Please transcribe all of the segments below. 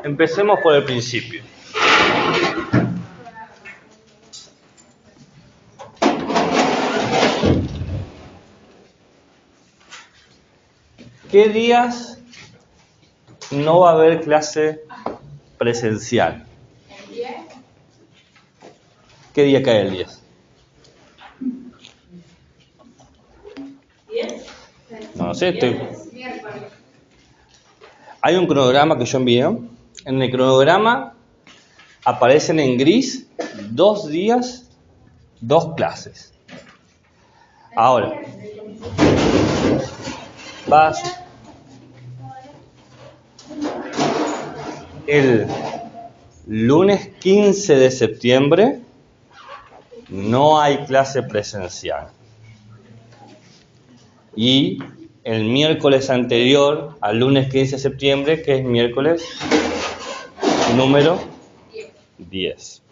Empecemos por el principio. ¿Qué días no va a haber clase presencial? ¿El 10? ¿Qué día cae el 10? ¿10? No sé, Miércoles. Hay un cronograma que yo envié. En el cronograma aparecen en gris 2 días, 2 clases. Ahora, vas el lunes 15 de septiembre, no hay clase presencial. Y el miércoles anterior al lunes 15 de septiembre, que es miércoles número 10.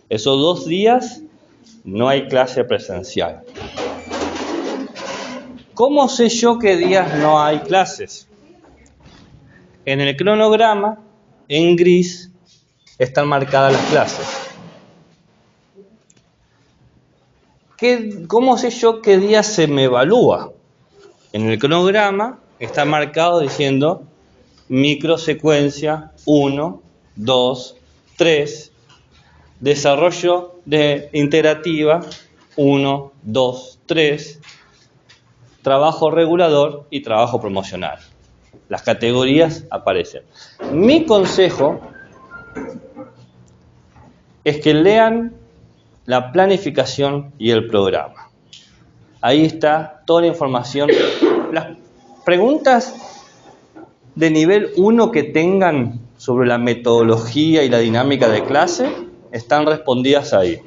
Esos 2 días no hay clase presencial. ¿Cómo sé yo qué días no hay clases? En el cronograma, en gris, están marcadas las clases. ¿Cómo sé yo qué día se me evalúa? En el cronograma está marcado diciendo microsecuencia 1, 2, 3, desarrollo de integrativa 1, 2, 3, trabajo regulador y trabajo promocional. Las categorías aparecen. Mi consejo es que lean la planificación y el programa. Ahí está toda la información. Las preguntas de nivel 1 que tengan sobre la metodología y la dinámica de clase están respondidas ahí.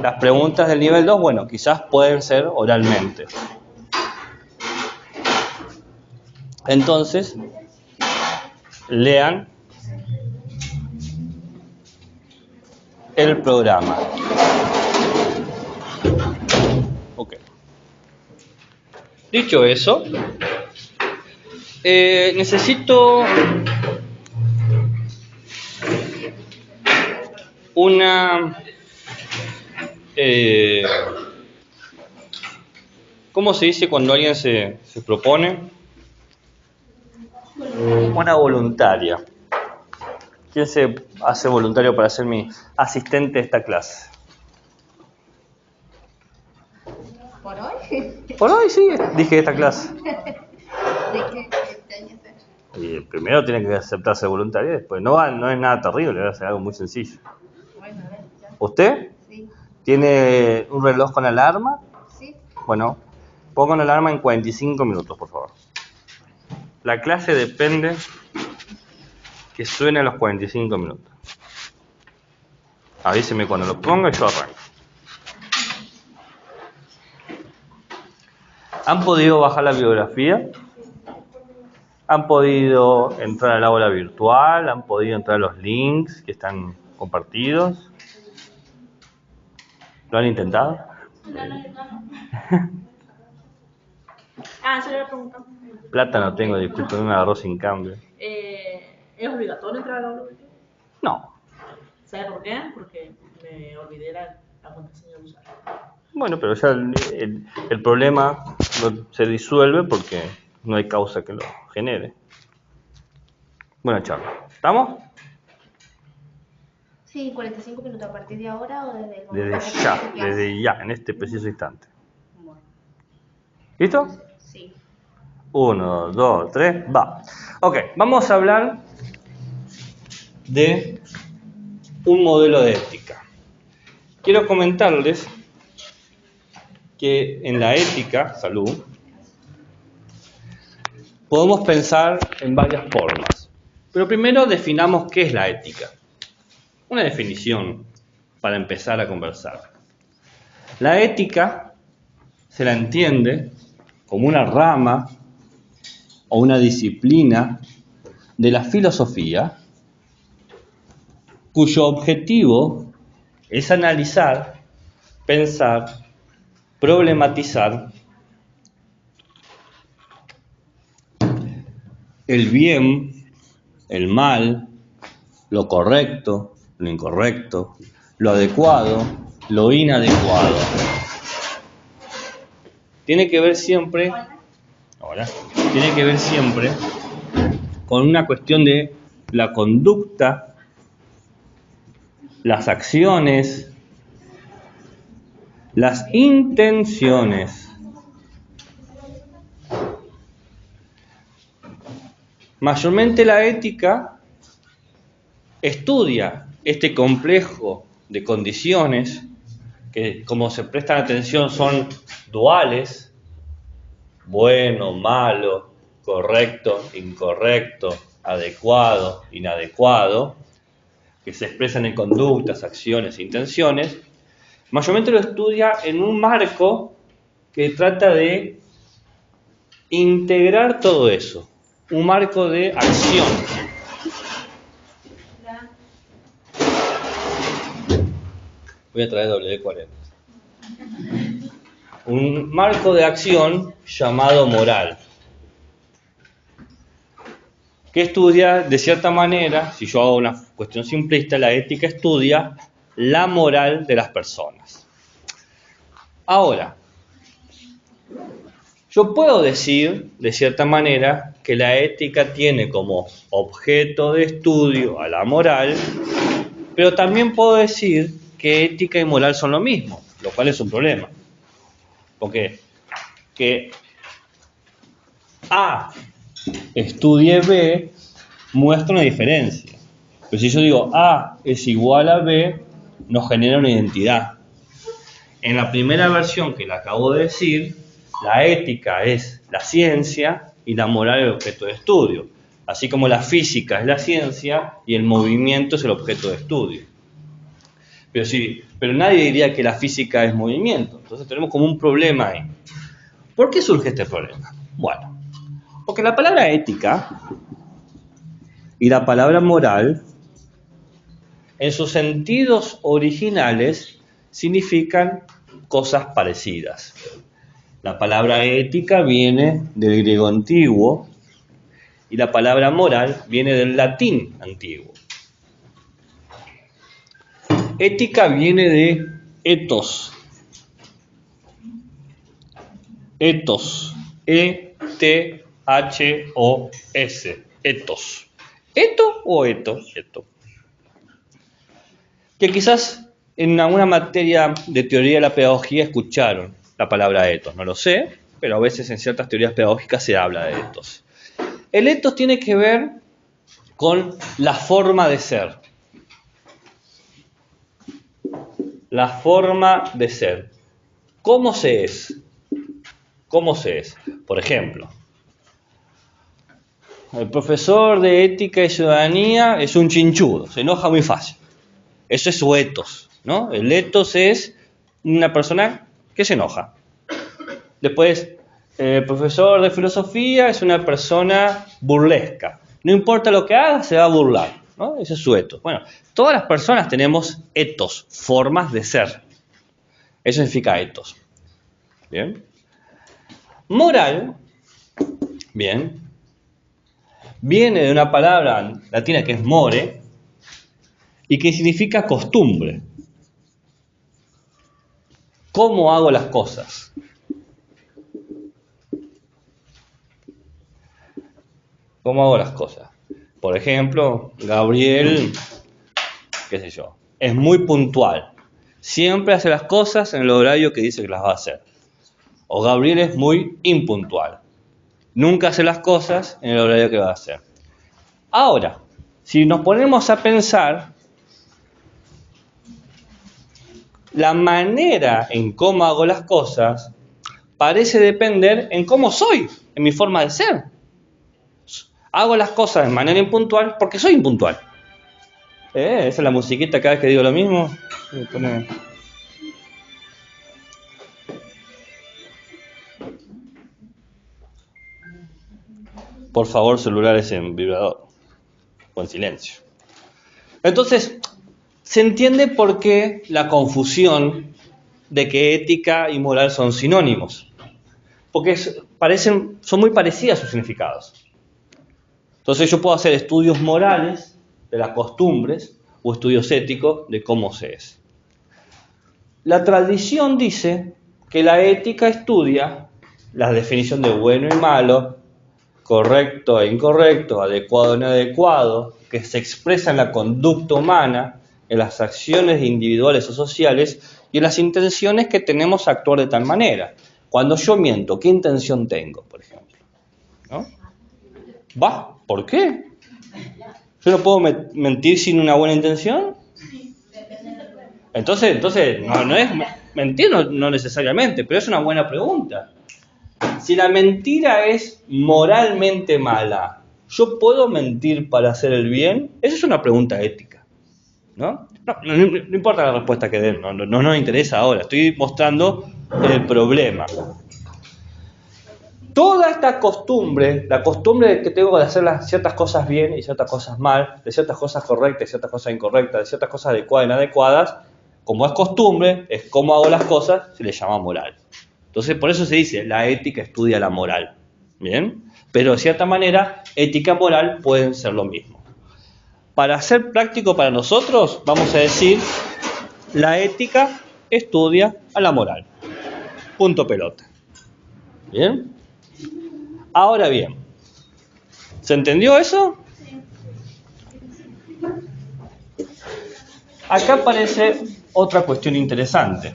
Las preguntas del nivel 2, bueno, quizás pueden ser oralmente. Entonces, lean el programa. Ok. Dicho eso, necesito una... ¿cómo se dice cuando alguien se propone? Una voluntaria. ¿Quién se hace voluntario para ser mi asistente de esta clase? ¿Por hoy? Por hoy sí, dije esta clase. ¿De qué año es? Y primero tiene que aceptarse voluntario y después. No es nada terrible, va a ser algo muy sencillo. Bueno, a ver, ya. ¿Usted? Sí. ¿Tiene un reloj con alarma? Sí. Bueno, ponga una alarma en 45 minutos, por favor. La clase depende que suene a los 45 minutos. Avíseme cuando lo ponga y yo arranco. ¿Han podido bajar la bibliografía? ¿Han podido entrar al aula virtual? ¿Han podido entrar a los links que están compartidos? ¿Lo han intentado? Yo le pregunto. Plata no tengo, disculpen, me agarró sin cambio. ¿Es obligatorio entrar al aula virtual? No. ¿Sabe por qué? Porque me olvidé la contraseña de usuario. Bueno, pero ya el problema se disuelve porque no hay causa que lo genere. Buena charla. ¿Estamos? Sí, 45 minutos a partir de ahora o desde el momento Desde ya, en este preciso instante. Bueno. ¿Listo? Sí. 1, 2, 3, va. Ok, vamos a hablar de un modelo de ética. Quiero comentarles que en la ética, salud, podemos pensar en varias formas. Pero primero definamos qué es la ética. Una definición para empezar a conversar. La ética se la entiende como una rama o una disciplina de la filosofía cuyo objetivo es analizar, pensar, problematizar el bien el mal, lo correcto, lo incorrecto, lo adecuado, lo inadecuado. Tiene que ver siempre, tiene que ver siempre con una cuestión de la conducta, las acciones, las intenciones. Mayormente la ética estudia este complejo de condiciones que, como se prestan atención, son duales: bueno, malo, correcto, incorrecto, adecuado, inadecuado, que se expresan en conductas, acciones e intenciones. Mayormente lo estudia en un marco que trata de integrar todo eso, un marco de acción. Voy a traer WD-40. Un marco de acción llamado moral, que estudia, de cierta manera, si yo hago una cuestión simplista, la ética estudia la moral de las personas. Ahora, yo puedo decir, de cierta manera, que la ética tiene como objeto de estudio a la moral, pero también puedo decir que ética y moral son lo mismo, lo cual es un problema. Porque que A estudie B muestra una diferencia. Pero si yo digo A es igual a B, nos genera una identidad. En la primera versión que le acabo de decir, la ética es la ciencia y la moral el objeto de estudio. Así como la física es la ciencia y el movimiento es el objeto de estudio. Pero nadie diría que la física es movimiento. Entonces tenemos como un problema ahí. ¿Por qué surge este problema? Bueno, porque la palabra ética y la palabra moral, en sus sentidos originales, significan cosas parecidas. La palabra ética viene del griego antiguo y la palabra moral viene del latín antiguo. Ética viene de ethos. Ethos. E-T-H-O-S. Ethos. ¿Eto o eto? Eto. Que quizás en alguna materia de teoría de la pedagogía escucharon la palabra ethos. No lo sé, pero a veces en ciertas teorías pedagógicas se habla de ethos. El ethos tiene que ver con la forma de ser. La forma de ser. ¿Cómo se es? ¿Cómo se es? Por ejemplo, el profesor de ética y ciudadanía es un chinchudo, se enoja muy fácil. Eso es su ethos, ¿no? El ethos es una persona que se enoja. Después, el profesor de filosofía es una persona burlesca. No importa lo que haga, se va a burlar, ¿no? Ese es su ethos. Bueno, todas las personas tenemos ethos, formas de ser. Eso significa ethos. ¿Bien? Moral, bien, viene de una palabra latina que es more y que significa costumbre. ¿Cómo hago las cosas? ¿Cómo hago las cosas? Por ejemplo, Gabriel, qué sé yo, es muy puntual. Siempre hace las cosas en el horario que dice que las va a hacer. O Gabriel es muy impuntual. Nunca hace las cosas en el horario que va a hacer. Ahora, si nos ponemos a pensar, la manera en cómo hago las cosas parece depender en cómo soy, en mi forma de ser. Hago las cosas de manera impuntual porque soy impuntual. Esa es la musiquita cada vez que digo lo mismo. Por favor, celulares en vibrador o en silencio. Entonces, se entiende por qué la confusión de que ética y moral son sinónimos. Porque son muy parecidas sus significados. Entonces yo puedo hacer estudios morales de las costumbres o estudios éticos de cómo se es. La tradición dice que la ética estudia la definición de bueno y malo, correcto e incorrecto, adecuado e inadecuado, que se expresa en la conducta humana, en las acciones individuales o sociales y en las intenciones que tenemos a actuar de tal manera. Cuando yo miento, ¿qué intención tengo, por ejemplo? ¿No? ¿Va? ¿Por qué? ¿Yo no puedo mentir sin una buena intención? Entonces no es mentir, no necesariamente, pero es una buena pregunta. Si la mentira es moralmente mala, ¿yo puedo mentir para hacer el bien? Esa es una pregunta ética, ¿no? No importa la respuesta que den, no nos interesa ahora, estoy mostrando el problema. Toda esta costumbre, la costumbre de que tengo de hacer ciertas cosas bien y ciertas cosas mal, de ciertas cosas correctas y ciertas cosas incorrectas, de ciertas cosas adecuadas e inadecuadas, como es costumbre, es cómo hago las cosas, se le llama moral. Entonces, por eso se dice, la ética estudia la moral. ¿Bien? Pero de cierta manera, ética y moral pueden ser lo mismo. Para ser práctico para nosotros, vamos a decir, la ética estudia a la moral. Punto pelota. ¿Bien? Ahora bien, ¿se entendió eso? Acá aparece otra cuestión interesante.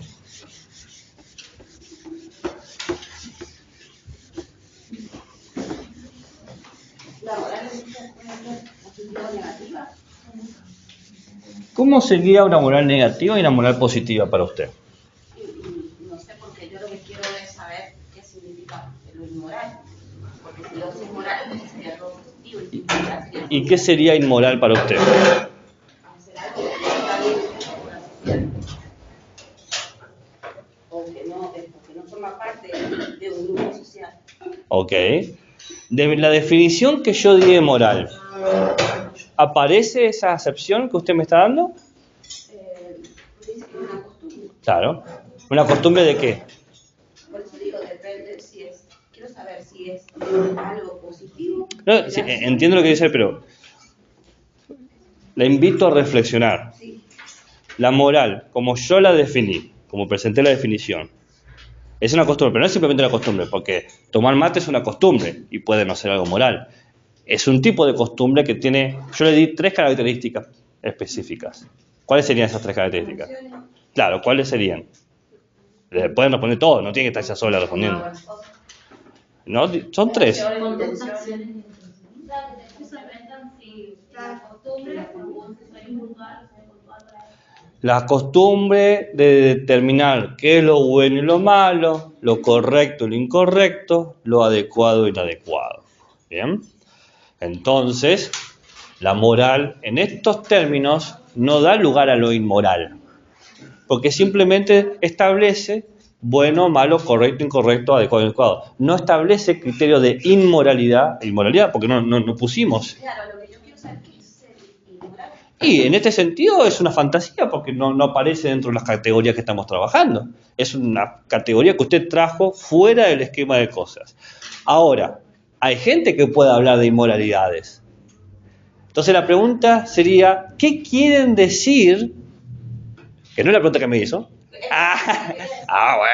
¿Cómo sería una moral negativa y una moral positiva para usted? No sé, porque yo lo que quiero es saber qué significa lo inmoral. Porque si lo es inmoral, entonces sería algo positivo. ¿Y qué sería inmoral para usted? Hacer algo que no está bien con la sociedad. O que no forma parte de un grupo social. Ok. De la definición que yo di de moral, ¿aparece esa acepción que usted me está dando? Dice que es una costumbre. Claro. ¿Una costumbre de qué? Por eso digo, depende si es. Quiero saber si es algo positivo. No, sí, entiendo lo que dice, pero la invito a reflexionar. Sí. La moral, como yo la definí, como presenté la definición, es una costumbre, pero no es simplemente una costumbre, porque tomar mate es una costumbre y puede no ser algo moral. Es un tipo de costumbre que tiene, yo le di 3 características específicas. ¿Cuáles serían esas 3 características? Claro, ¿cuáles serían? Le pueden responder todo, no tiene que estar ya sola respondiendo. No, son 3. La costumbre de determinar qué es lo bueno y lo malo, lo correcto y lo incorrecto, lo adecuado y lo inadecuado. ¿Bien? Entonces, la moral en estos términos no da lugar a lo inmoral, porque simplemente establece bueno, malo, correcto, incorrecto, adecuado, inadecuado. No establece criterio de inmoralidad porque no pusimos. Claro, lo que yo quiero saber es el inmoral. Y en este sentido es una fantasía porque no aparece dentro de las categorías que estamos trabajando. Es una categoría que usted trajo fuera del esquema de cosas. Ahora, hay gente que puede hablar de inmoralidades. Entonces la pregunta sería, ¿qué quieren decir? Que no es la pregunta que me hizo. Bueno.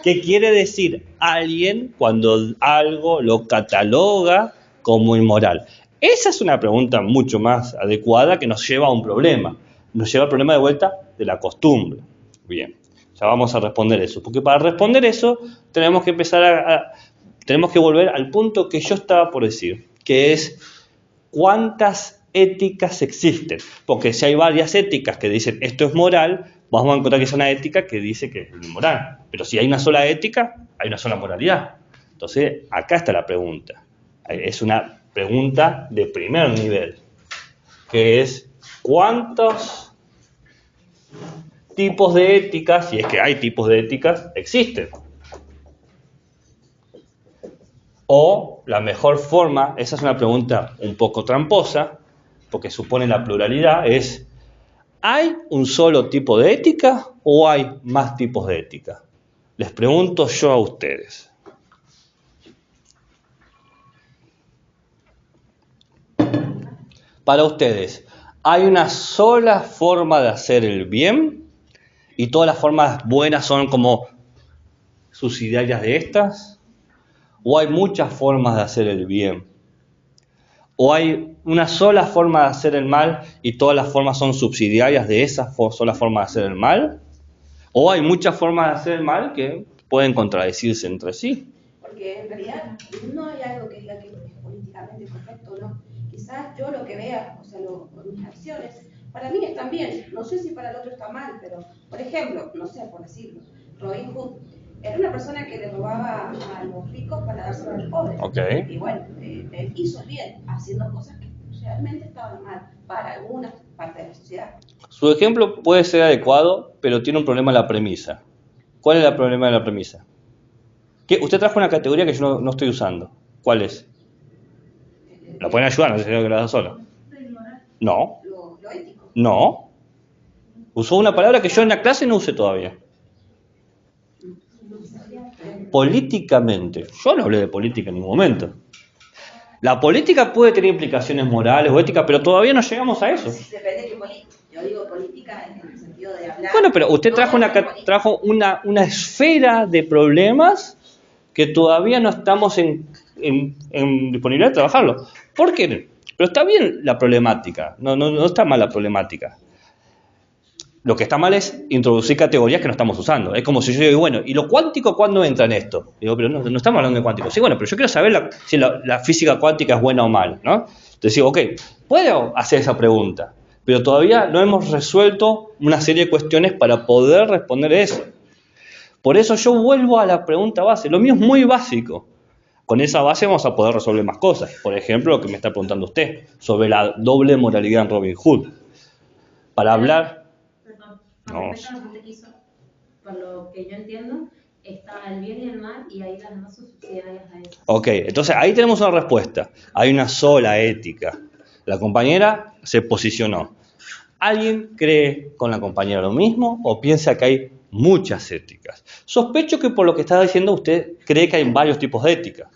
¿Qué quiere decir alguien cuando algo lo cataloga como inmoral? Esa es una pregunta mucho más adecuada que nos lleva a un problema. Nos lleva al problema de vuelta de la costumbre. Bien, ya vamos a responder eso. Porque para responder eso tenemos que tenemos que volver al punto que yo estaba por decir, que es ¿cuántas éticas existen? Porque si hay varias éticas que dicen esto es moral, vamos a encontrar que es una ética que dice que es inmoral. Pero si hay una sola ética, hay una sola moralidad. Entonces, acá está la pregunta. Es una pregunta de primer nivel, que es ¿cuántos tipos de éticas, si es que hay tipos de éticas, existen? O la mejor forma, esa es una pregunta un poco tramposa, porque supone la pluralidad, es ¿hay un solo tipo de ética o hay más tipos de ética? Les pregunto yo a ustedes. Para ustedes, ¿hay una sola forma de hacer el bien? ¿Y todas las formas buenas son como subsidiarias de estas? ¿O hay muchas formas de hacer el bien? ¿O hay una sola forma de hacer el mal y todas las formas son subsidiarias de esa sola forma de hacer el mal? ¿O hay muchas formas de hacer el mal que pueden contradecirse entre sí? Porque en realidad no hay algo que diga que es políticamente correcto o no. Quizás yo lo que vea, o sea, mis acciones, para mí están bien. No sé si para el otro está mal, pero, por ejemplo, no sé, por decirlo, Robin Hood era una persona que le robaba a los ricos para dárselo a los pobres. Okay. Y bueno, él hizo bien, haciendo cosas que realmente estaban mal para alguna parte de la sociedad. Su ejemplo puede ser adecuado, pero tiene un problema en la premisa. ¿Cuál es el problema de la premisa? Que usted trajo una categoría que yo no estoy usando. ¿Cuál es? ¿La pueden ayudar? No sé si que la da solo. No. Lo ético. No. Usó una palabra que yo en la clase no usé todavía. Políticamente. Yo no hablé de política en ningún momento. La política puede tener implicaciones morales o éticas, pero todavía no llegamos a eso. Depende de qué política. Yo digo política en el sentido de hablar. Bueno, pero usted trajo una esfera de problemas que todavía no estamos en disponibilidad de trabajarlo. ¿Por qué? Pero está bien la problemática, no está mal la problemática. Lo que está mal es introducir categorías que no estamos usando. Es como si yo digo, bueno, ¿y lo cuántico cuándo entra en esto? Digo, pero no estamos hablando de cuántico. Sí, bueno, pero yo quiero saber si la física cuántica es buena o mala, ¿no? Entonces digo, ok, puedo hacer esa pregunta, pero todavía no hemos resuelto una serie de cuestiones para poder responder eso. Por eso yo vuelvo a la pregunta base. Lo mío es muy básico. Con esa base vamos a poder resolver más cosas. Por ejemplo, lo que me está preguntando usted sobre la doble moralidad en Robin Hood. Para hablar... Perdón, No. con respecto a lo que usted quiso, por lo que yo entiendo, está el bien y el mal y ahí las demás son subsidiarias a eso. Ok, entonces ahí tenemos una respuesta. Hay una sola ética. La compañera se posicionó. ¿Alguien cree con la compañera lo mismo o piensa que hay muchas éticas? Sospecho que por lo que está diciendo usted cree que hay varios tipos de ética.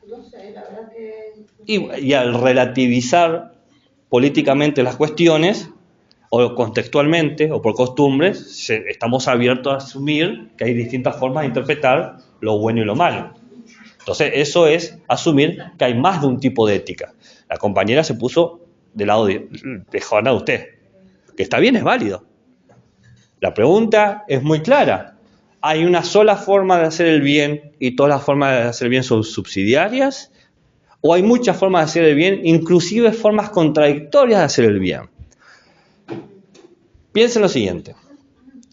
No sé, la verdad que... Y al relativizar políticamente las cuestiones, o contextualmente, o por costumbres, estamos abiertos a asumir que hay distintas formas de interpretar lo bueno y lo malo. Entonces, eso es asumir que hay más de un tipo de ética. La compañera se puso del lado de Juana de usted, que está bien, es válido. La pregunta es muy clara. ¿Hay una sola forma de hacer el bien y todas las formas de hacer el bien son subsidiarias? ¿O hay muchas formas de hacer el bien, inclusive formas contradictorias de hacer el bien? Piensen lo siguiente.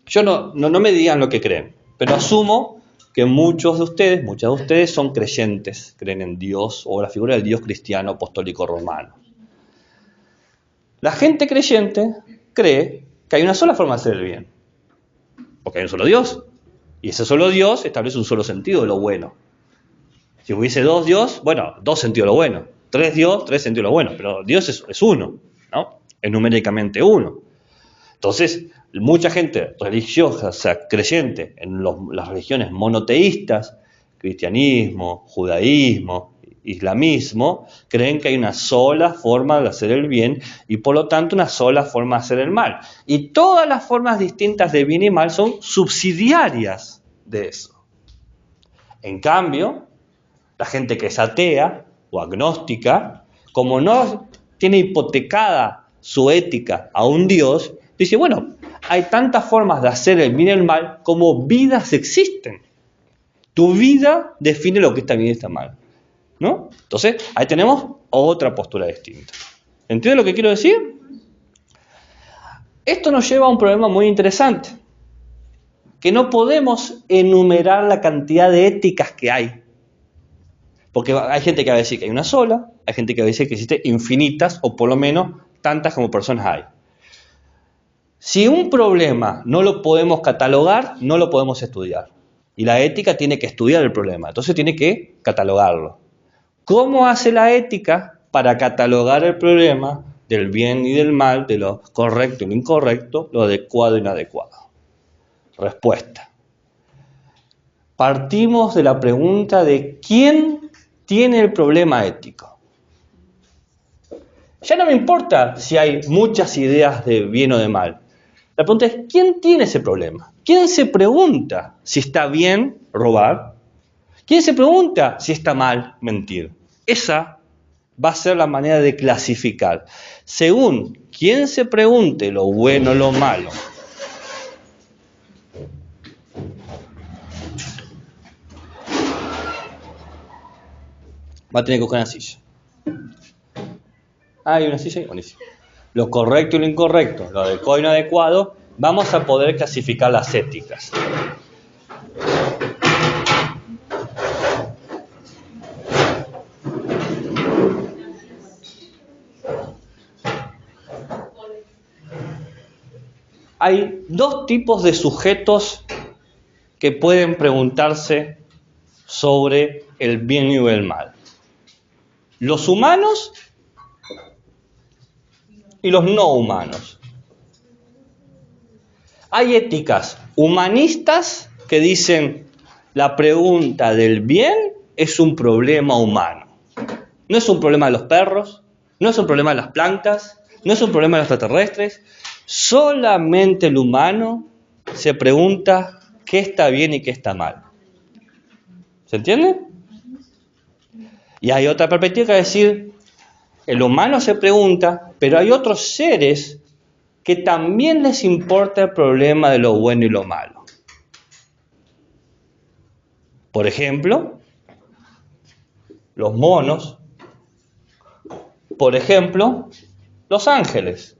Yo no me digan lo que creen, pero asumo que muchas de ustedes son creyentes, creen en Dios o la figura del Dios cristiano apostólico romano. La gente creyente cree que hay una sola forma de hacer el bien, porque hay un solo Dios, y ese solo Dios establece un solo sentido de lo bueno. Si hubiese dos Dios, bueno, dos sentidos de lo bueno, tres Dios, tres sentidos de lo bueno, pero Dios es uno, ¿no? Es numéricamente uno. Entonces, mucha gente religiosa, o sea, creyente en las religiones monoteístas, cristianismo, judaísmo, islamismo, creen que hay una sola forma de hacer el bien y por lo tanto una sola forma de hacer el mal. Y todas las formas distintas de bien y mal son subsidiarias de eso. En cambio, la gente que es atea o agnóstica, como no tiene hipotecada su ética a un Dios, dice, bueno, hay tantas formas de hacer el bien y el mal como vidas existen. Tu vida define lo que está bien y está mal, ¿no? Entonces, ahí tenemos otra postura distinta. ¿Entienden lo que quiero decir? Esto nos lleva a un problema muy interesante, que no podemos enumerar la cantidad de éticas que hay. Porque hay gente que va a decir que hay una sola, hay gente que va a decir que existen infinitas, o por lo menos tantas como personas hay. Si un problema no lo podemos catalogar, no lo podemos estudiar. Y la ética tiene que estudiar el problema, entonces tiene que catalogarlo. ¿Cómo hace la ética para catalogar el problema del bien y del mal, de lo correcto y lo incorrecto, lo adecuado y lo inadecuado? Respuesta. Partimos de la pregunta de ¿quién tiene el problema ético? Ya no me importa si hay muchas ideas de bien o de mal. La pregunta es, ¿quién tiene ese problema? ¿Quién se pregunta si está bien robar? ¿Quién se pregunta si está mal mentir? Esa va a ser la manera de clasificar. Según quién se pregunte lo bueno o lo malo, va a tener que buscar una silla. Hay una silla ahí, buenísimo. Lo correcto y lo incorrecto, lo adecuado y lo inadecuado, vamos a poder clasificar las éticas. Hay dos tipos de sujetos que pueden preguntarse sobre el bien y el mal. Los humanos y los no humanos. Hay éticas humanistas que dicen la pregunta del bien es un problema humano. No es un problema de los perros, no es un problema de las plantas, no es un problema de los extraterrestres. Solamente el humano se pregunta qué está bien y qué está mal. ¿Se entiende? Y hay otra perspectiva que es decir, el humano se pregunta, pero hay otros seres que también les importa el problema de lo bueno y lo malo. Por ejemplo, los monos. Por ejemplo, los ángeles.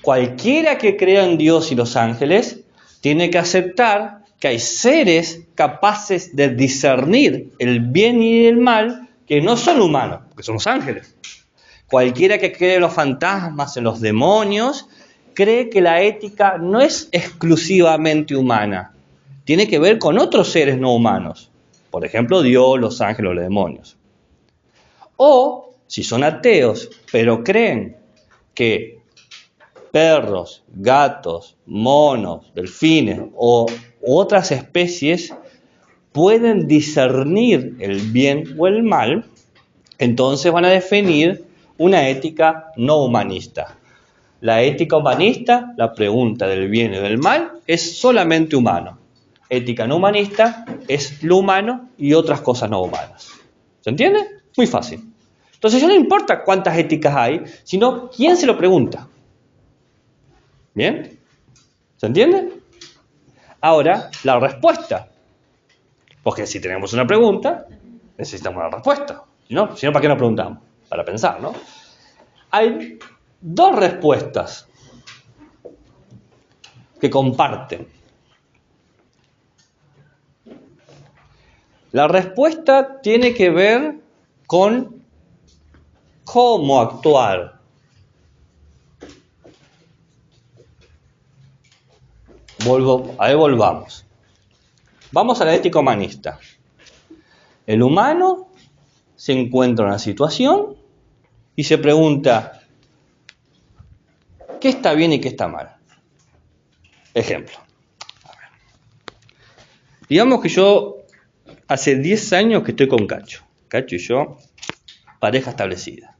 Cualquiera que crea en Dios y los ángeles tiene que aceptar que hay seres capaces de discernir el bien y el mal que no son humanos, porque son los ángeles. Cualquiera que cree en los fantasmas, en los demonios, cree que la ética no es exclusivamente humana. Tiene que ver con otros seres no humanos. Por ejemplo, Dios, los ángeles o los demonios. O, si son ateos, pero creen que perros, gatos, monos, delfines o otras especies pueden discernir el bien o el mal, entonces van a definir una ética no humanista. La ética humanista, la pregunta del bien y del mal, es solamente humano. Ética no humanista es lo humano y otras cosas no humanas. ¿Se entiende? Muy fácil. Entonces ya no importa cuántas éticas hay, sino quién se lo pregunta. ¿Bien? ¿Se entiende? Ahora, la respuesta. Porque si tenemos una pregunta, necesitamos una respuesta. Si no, ¿para qué nos preguntamos? Para pensar, ¿no? Hay dos respuestas que comparten. La respuesta tiene que ver con cómo actuar. Volvamos. Vamos a la ética humanista. El humano se encuentra en una situación y se pregunta ¿qué está bien y qué está mal? Ejemplo. Digamos que yo hace 10 años que estoy con Cacho. Cacho y yo, pareja establecida.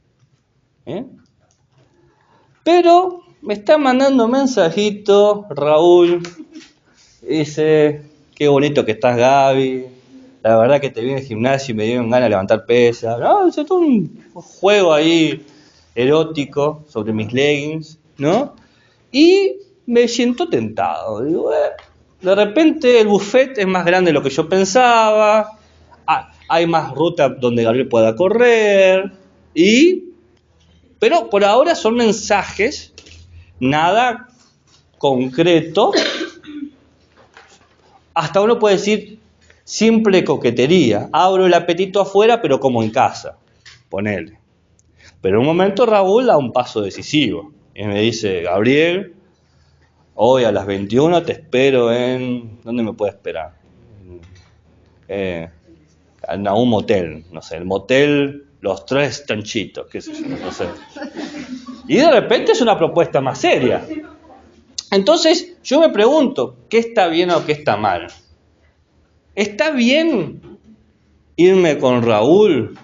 Pero me está mandando mensajitos, Raúl, dice, qué bonito que estás, Gaby, la verdad que te vi en el gimnasio y me dieron ganas de levantar pesas. No, es todo un juego ahí erótico sobre mis leggings, ¿no? Y me siento tentado. Digo, de repente el buffet es más grande de lo que yo pensaba, hay más ruta donde Gabriel pueda correr, pero por ahora son mensajes, nada concreto. Hasta uno puede decir simple coquetería. Abro el apetito afuera, pero como en casa. Ponele. Pero en un momento Raúl da un paso decisivo. Y me dice, Gabriel, hoy a las 21 te espero en... ¿Dónde me puede esperar? En un motel. No sé, el motel Los Tres Chanchitos. Qué sé yo, no sé. Y de repente es una propuesta más seria. Entonces yo me pregunto, ¿qué está bien o qué está mal? ¿Está bien irme con Raúl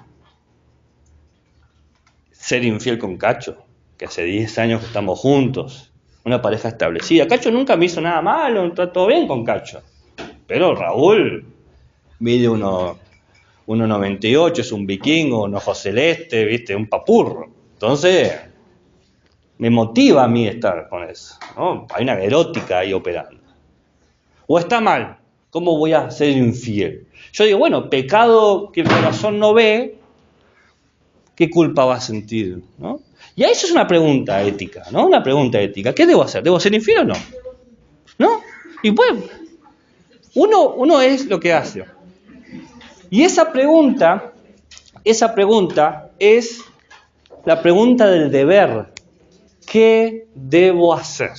ser infiel con Cacho, que hace 10 años que estamos juntos, una pareja establecida. Cacho nunca me hizo nada malo, está todo bien con Cacho. Pero Raúl mide 1,98, es un vikingo, un ojo celeste, ¿viste? Un papurro. Entonces, me motiva a mí estar con eso, ¿no? Hay una erótica ahí operando. O está mal, ¿cómo voy a ser infiel? Yo digo, bueno, pecado que el corazón no ve, ¿qué culpa va a sentir? ¿No? Y a eso es una pregunta ética, ¿no? Una pregunta ética. ¿Qué debo hacer? ¿Debo ser infiel o no? ¿No? Y pues, uno es lo que hace. Y esa pregunta es la pregunta del deber. ¿Qué debo hacer?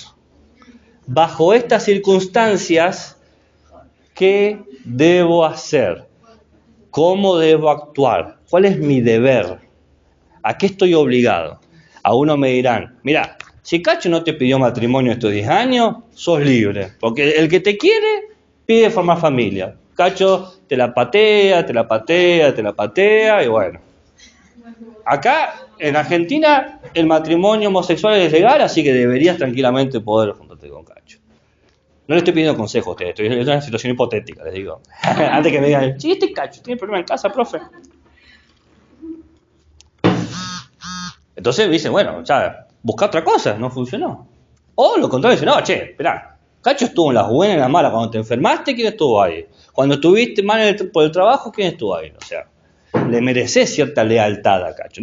Bajo estas circunstancias, ¿qué debo hacer? ¿Cómo debo actuar? ¿Cuál es mi deber? ¿A qué estoy obligado? A uno me dirán, mira, si Cacho no te pidió matrimonio estos 10 años, sos libre. Porque el que te quiere, pide formar familia. Cacho te la patea, y bueno. Acá, en Argentina, el matrimonio homosexual es legal, así que deberías tranquilamente poder juntarte con Cacho. No le estoy pidiendo consejo a ustedes, estoy en una situación hipotética, les digo. Antes que me digan, sí, este Cacho, tiene problema en casa, profe. Entonces dicen, bueno, ya, busca otra cosa, no funcionó. O lo contrario, dicen, no, che, esperá, Cacho estuvo en las buenas y en las malas. Cuando te enfermaste, ¿quién estuvo ahí? Cuando estuviste mal por el trabajo, ¿quién estuvo ahí? O sea, le mereces cierta lealtad a Cacho.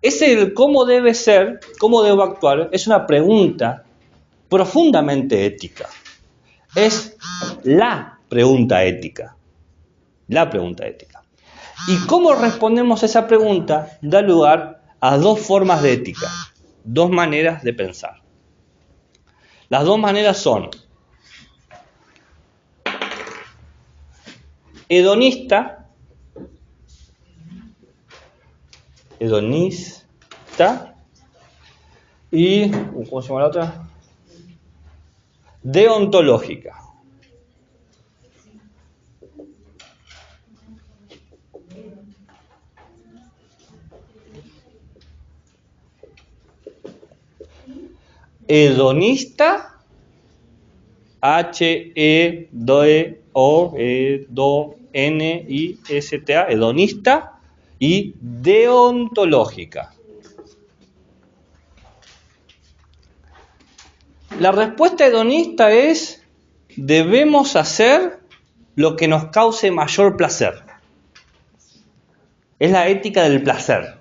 El cómo debe ser, cómo debo actuar, es una pregunta profundamente ética. Es la pregunta ética. La pregunta ética. Y cómo respondemos a esa pregunta da lugar a dos formas de ética, dos maneras de pensar. Las dos maneras son hedonista y, ¿cómo se llama la otra? Deontológica. Hedonista, Hedonista, hedonista, y deontológica. La respuesta hedonista es: debemos hacer lo que nos cause mayor placer. Es la ética del placer.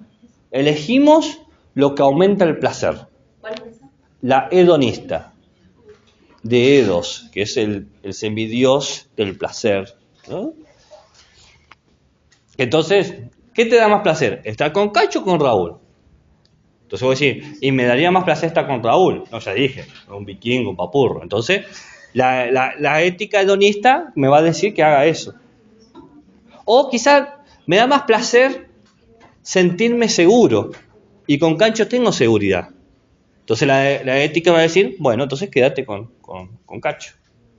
Elegimos lo que aumenta el placer. ¿Cuál es esa? La hedonista, de Edos, que es el semidios del placer, ¿no? Entonces, ¿qué te da más placer? ¿Estar con Cacho o con Raúl? Entonces voy a decir, y me daría más placer estar con Raúl. No, ya dije, un vikingo, un papurro. Entonces, la ética hedonista me va a decir que haga eso. O quizás me da más placer sentirme seguro. Y con Cacho tengo seguridad. Entonces la ética va a decir, bueno, entonces quédate con Cacho.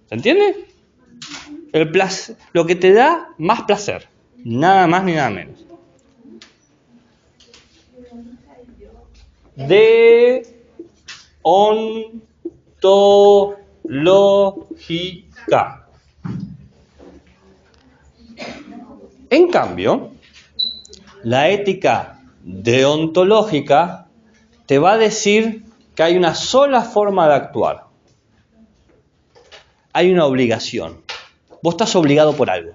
¿Se entiende? El placer, lo que te da más placer. Nada más ni nada menos. Deontológica. En cambio, la ética deontológica te va a decir que hay una sola forma de actuar. Hay una obligación. Vos estás obligado por algo.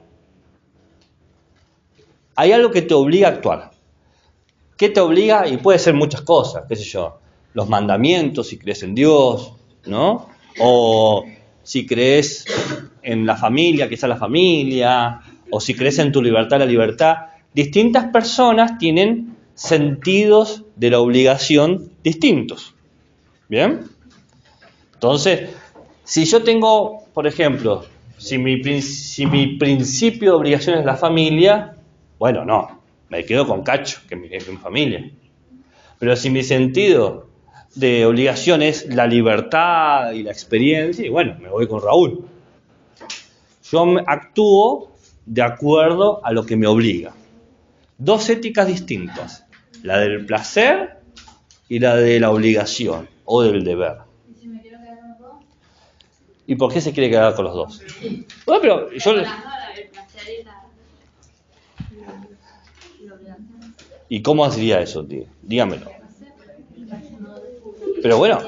Hay algo que te obliga a actuar. ¿Qué te obliga? Y puede ser muchas cosas, qué sé yo. Los mandamientos, si crees en Dios, ¿no? O si crees en la familia, quizás la familia. O si crees en tu libertad, la libertad. Distintas personas tienen sentidos de la obligación distintos. ¿Bien? Entonces, si yo tengo, por ejemplo, si mi principio de obligación es la familia, bueno, no, me quedo con Cacho, que es mi familia. Pero si mi sentido de obligación es la libertad y la experiencia, bueno, me voy con Raúl. Yo actúo de acuerdo a lo que me obliga. Dos éticas distintas, la del placer y la de la obligación o del deber. ¿Y si me quiero quedar con los dos? ¿Y por qué se quiere quedar con los dos? Bueno, pero yo... El placer y la obligación. ¿Y cómo sería eso, tío? Dígamelo. Pero bueno,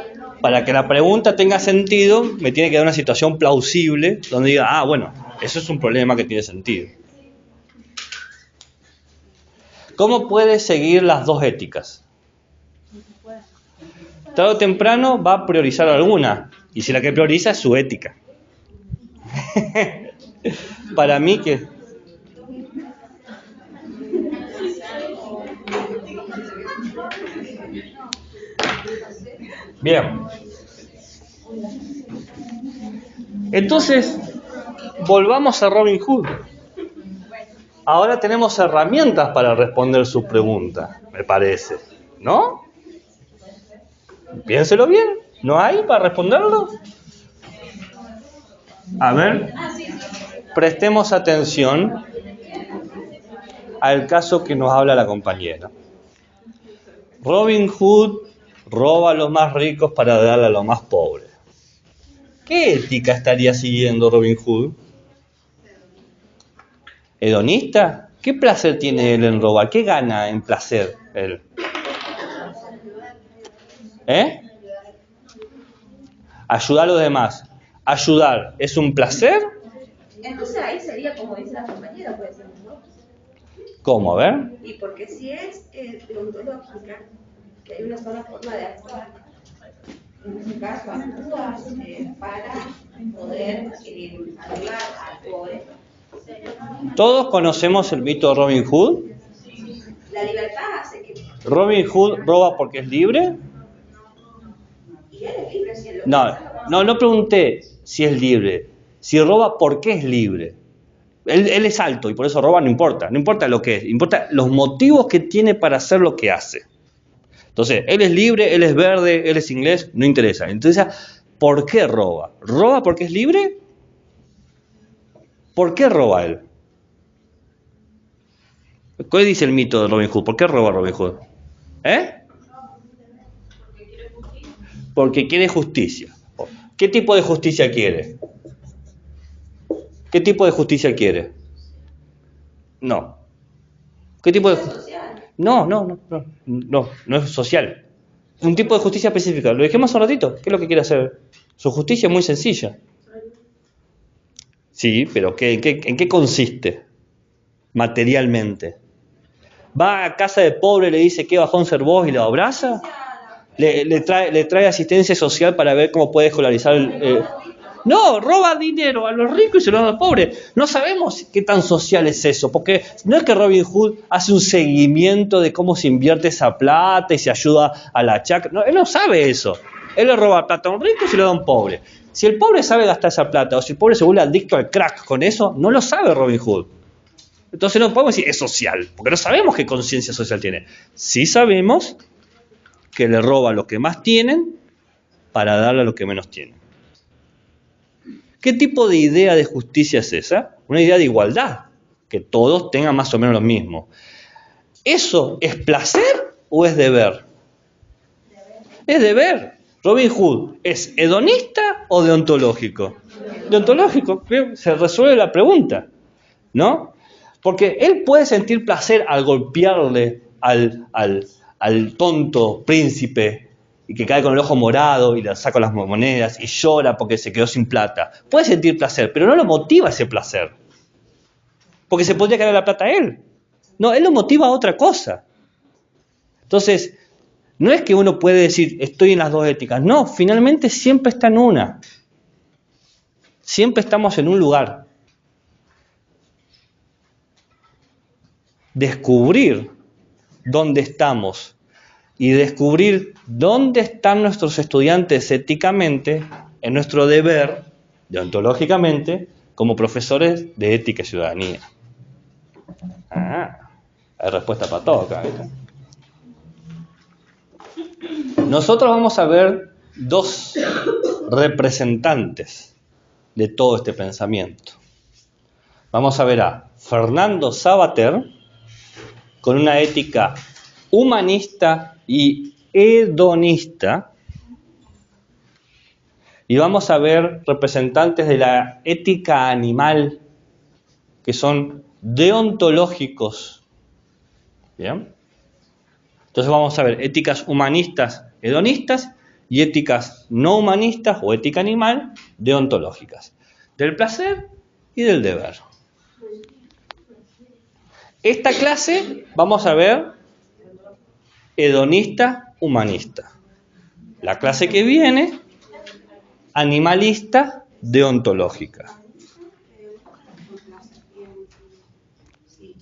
para que la pregunta tenga sentido, me tiene que dar una situación plausible donde diga, bueno, eso es un problema que tiene sentido. ¿Cómo puedes seguir las dos éticas? Tarde o temprano va a priorizar alguna, y si la que prioriza es su ética. Para mí que... Bien. Entonces, volvamos a Robin Hood. Ahora tenemos herramientas para responder su pregunta, me parece, ¿no? Piénselo bien, ¿no hay para responderlo? A ver, prestemos atención al caso que nos habla la compañera. Robin Hood roba a los más ricos para darle a los más pobres. ¿Qué ética estaría siguiendo Robin Hood? ¿Hedonista? ¿Qué placer tiene él en robar? ¿Qué gana en placer él? Ayudar a los demás. ¿Ayudar es un placer? Entonces ahí sería como dice la compañera, puede ser, ¿no? ¿Cómo? A ver. Y porque si es deontológica, que hay una sola forma de actuar, en este caso actúa para poder ayudar al pobre. Todos conocemos el mito de Robin Hood. La libertad hace que... ¿Robin Hood roba porque es libre? Y él es libre, si él lo No pregunté si es libre. Si roba, ¿por qué es libre? Él es alto y por eso roba, no importa lo que es, importa los motivos que tiene para hacer lo que hace. Entonces, él es libre, él es verde, él es inglés, no interesa. Entonces, ¿por qué roba? ¿Roba porque es libre? ¿Por qué roba él? ¿Qué dice el mito de Robin Hood? ¿Por qué roba Robin Hood? Porque quiere justicia. ¿Qué tipo de justicia quiere? ¿Qué tipo de justicia quiere? No. ¿Qué tipo de justicia? No es social. Un tipo de justicia específica. Lo dijimos hace un ratito. ¿Qué es lo que quiere hacer? Su justicia es muy sencilla. Sí, pero ¿en qué consiste? Materialmente. Va a casa de pobre, le dice qué bajón ser vos y lo abraza. Le trae asistencia social para ver cómo puede escolarizar No, roba dinero a los ricos y se lo da a los pobres. No sabemos qué tan social es eso, porque no es que Robin Hood hace un seguimiento de cómo se invierte esa plata y se ayuda a la chacra. No, él no sabe eso. Él le roba plata a un rico y se lo da a un pobre. Si el pobre sabe gastar esa plata o si el pobre se vuelve adicto al crack con eso, no lo sabe Robin Hood. Entonces no podemos decir es social, porque no sabemos qué conciencia social tiene. Sí sabemos que le roba a los que más tienen para darle a los que menos tienen. ¿Qué tipo de idea de justicia es esa? Una idea de igualdad, que todos tengan más o menos lo mismo. ¿Eso es placer o es deber? Es deber. Robin Hood, ¿es hedonista o deontológico? Deontológico, se resuelve la pregunta, ¿no? Porque él puede sentir placer al golpearle al tonto príncipe y que cae con el ojo morado y le saca las monedas y llora porque se quedó sin plata. Puede sentir placer, pero no lo motiva ese placer. Porque se podría quedar la plata a él. No, él lo motiva a otra cosa. Entonces, no es que uno puede decir, estoy en las dos éticas. No, finalmente siempre está en una. Siempre estamos en un lugar. Descubrir dónde estamos y descubrir dónde están nuestros estudiantes éticamente, en nuestro deber, deontológicamente, como profesores de ética y ciudadanía. Hay respuesta para todo acá, ¿viste? Nosotros vamos a ver dos representantes de todo este pensamiento. Vamos a ver a Fernando Savater con una ética humanista y hedonista. Y vamos a ver representantes de la ética animal que son deontológicos. ¿Bien? Entonces vamos a ver éticas humanistas hedonistas y éticas no humanistas o ética animal deontológicas. Del placer y del deber. Esta clase vamos a ver hedonista humanista. La clase que viene animalista deontológica.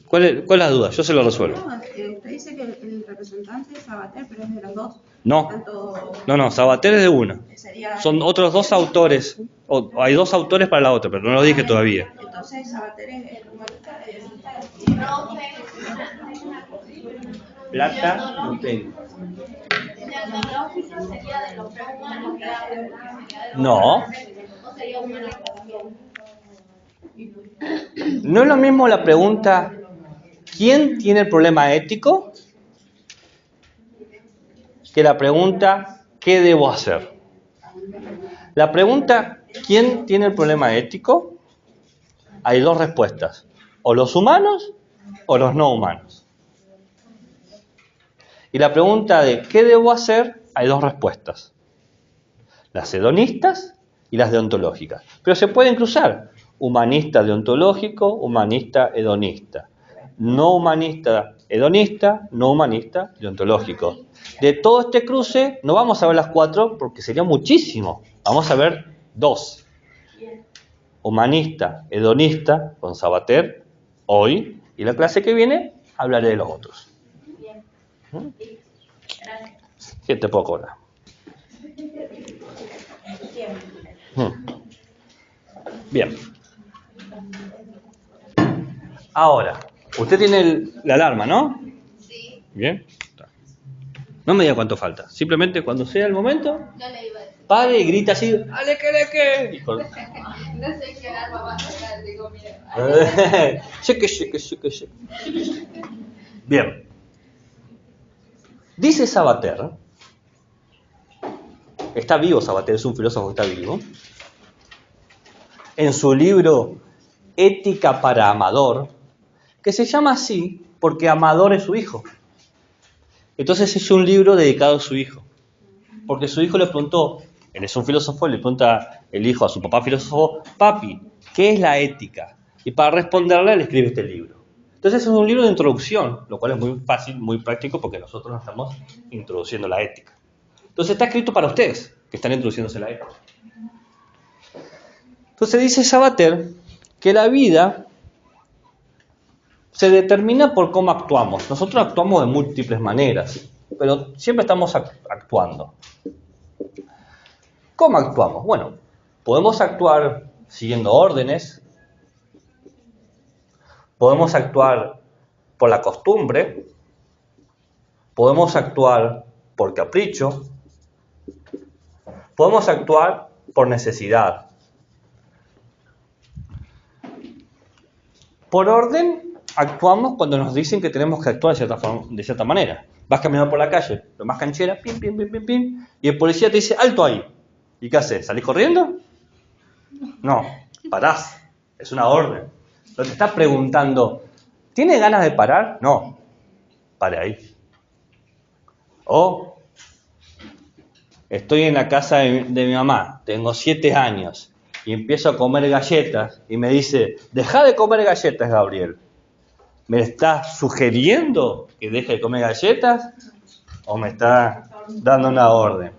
¿Cuál es la duda? Yo se lo resuelvo. No, usted dice que el representante es Sabater, pero es de los dos. No, Tanto no, Sabater es de una. sería, Son otros dos autores. Hay dos autores para la otra, pero no lo dije todavía. entonces Sabater es humanista, Plata no tengo. Deontológica sería de los prehumanos, No. o sería humanista también. No es lo mismo la pregunta ¿quién tiene el problema ético? Que la pregunta ¿qué debo hacer? La pregunta ¿quién tiene el problema ético? Hay dos respuestas, o los humanos o los no humanos. Y la pregunta de ¿qué debo hacer? Hay dos respuestas, las hedonistas y las deontológicas. Pero se pueden cruzar, humanista deontológico, humanista hedonista, no humanista hedonista, no humanista deontológico. De todo este cruce no vamos a ver las cuatro porque sería muchísimo, vamos a ver dos. Humanista, hedonista, con Sabater, hoy, y la clase que viene hablaré de los otros. Bien. Gracias. ¿Qué te puedo cobrar? Bien. Ahora, usted tiene la alarma, ¿no? Sí, Bien. No me diga cuánto falta. Simplemente cuando sea el momento, yo le iba a decir. pare y grita así, ¡ale que! Y con... No sé qué alarma va a tocar, digo, mira. Cheque. Bien. Dice Sabater, está vivo Sabater, es un filósofo que está vivo, en su libro Ética para Amador, que se llama así porque Amador es su hijo. Entonces es un libro dedicado a su hijo, porque su hijo le preguntó, él es un filósofo, le pregunta el hijo a su papá filósofo, papi, ¿qué es la ética? Y para responderle le escribe este libro. Entonces es un libro de introducción, lo cual es muy fácil, muy práctico, porque nosotros nos estamos introduciendo la ética. Entonces está escrito para ustedes, que están introduciéndose la ética. Entonces dice Sabater que la vida se determina por cómo actuamos. Nosotros actuamos de múltiples maneras, pero siempre estamos actuando. ¿Cómo actuamos? Bueno, podemos actuar siguiendo órdenes, podemos actuar por la costumbre, podemos actuar por capricho, podemos actuar por necesidad. Por orden, actuamos cuando nos dicen que tenemos que actuar de cierta manera. Vas caminando por la calle, lo más canchera, pim, y el policía te dice, alto ahí. ¿Y qué haces? ¿Salís corriendo? No, parás. Es una orden. No te está preguntando, ¿tiene ganas de parar? No, pare ahí. O, estoy en la casa de mi mamá, tengo 7 años, y empiezo a comer galletas, y me dice, deja de comer galletas, Gabriel. ¿Me está sugiriendo que deje de comer galletas? ¿O me está dando una orden?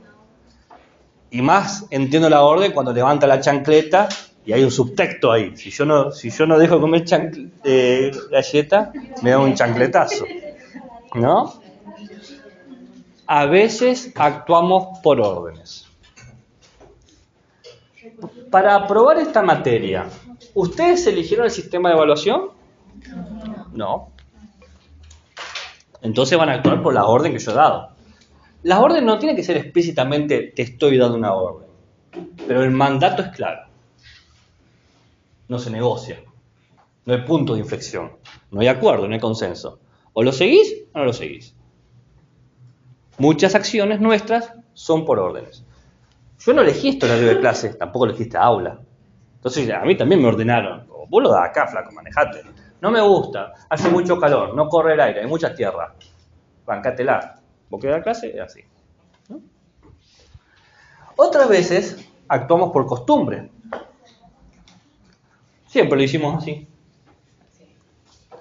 Y más entiendo la orden cuando levanta la chancleta y hay un subtexto ahí. Si yo no dejo de comer galleta, me da un chancletazo, ¿no? A veces actuamos por órdenes. Para aprobar esta materia, ¿ustedes eligieron el sistema de evaluación? No. Entonces van a actuar por la orden que yo he dado. La orden no tiene que ser explícitamente te estoy dando una orden, pero el mandato es claro. No se negocia. No hay punto de inflexión. No hay acuerdo, no hay consenso. O lo seguís o no lo seguís. Muchas acciones nuestras son por órdenes. Yo no elegí este horario de clase, tampoco elegí esta aula. Entonces a mí también me ordenaron. Vos lo das acá, flaco, manejate. No me gusta, hace mucho calor, no corre el aire, hay mucha tierra. Bancátela. Vos quedás a clase, es así. ¿No? Otras veces actuamos por costumbre. Siempre lo hicimos así.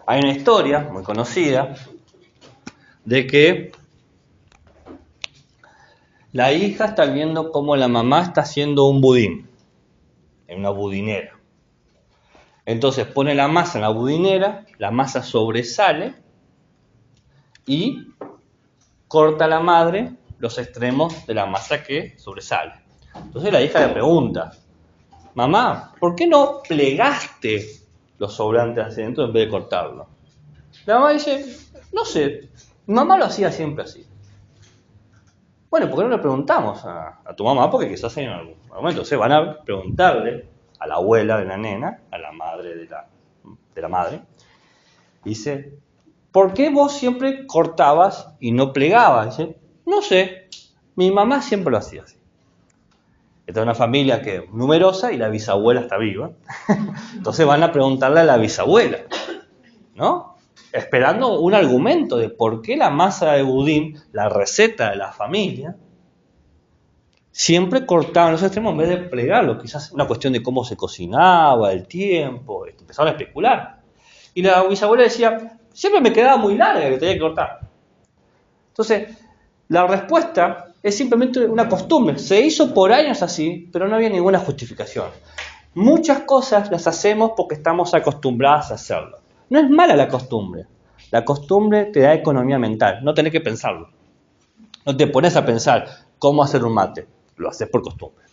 Hay una historia muy conocida de que la hija está viendo cómo la mamá está haciendo un budín en una budinera. Entonces pone la masa en la budinera, la masa sobresale y corta a la madre los extremos de la masa que sobresale. Entonces la hija le pregunta: mamá, ¿por qué no plegaste los sobrantes hacia adentro en vez de cortarlo? La mamá dice: no sé, mi mamá lo hacía siempre así. Bueno, ¿por qué no le preguntamos a tu mamá? Porque quizás en algún momento se van a preguntarle a la abuela de la nena, a la madre de la madre. Dice: ¿por qué vos siempre cortabas y no plegabas? Dice: no sé, mi mamá siempre lo hacía así. Esta es una familia que es numerosa y la bisabuela está viva. Entonces van a preguntarle a la bisabuela, ¿no? Esperando un argumento de por qué la masa de budín, la receta de la familia, siempre cortaban los extremos en vez de plegarlo. Quizás una cuestión de cómo se cocinaba, el tiempo, empezaron a especular. Y la bisabuela decía: siempre me quedaba muy larga que tenía que cortar. Entonces, la respuesta es simplemente una costumbre. Se hizo por años así, pero no había ninguna justificación. Muchas cosas las hacemos porque estamos acostumbradas a hacerlo. No es mala la costumbre. La costumbre te da economía mental. No tenés que pensarlo. No te pones a pensar cómo hacer un mate. Lo haces por costumbre.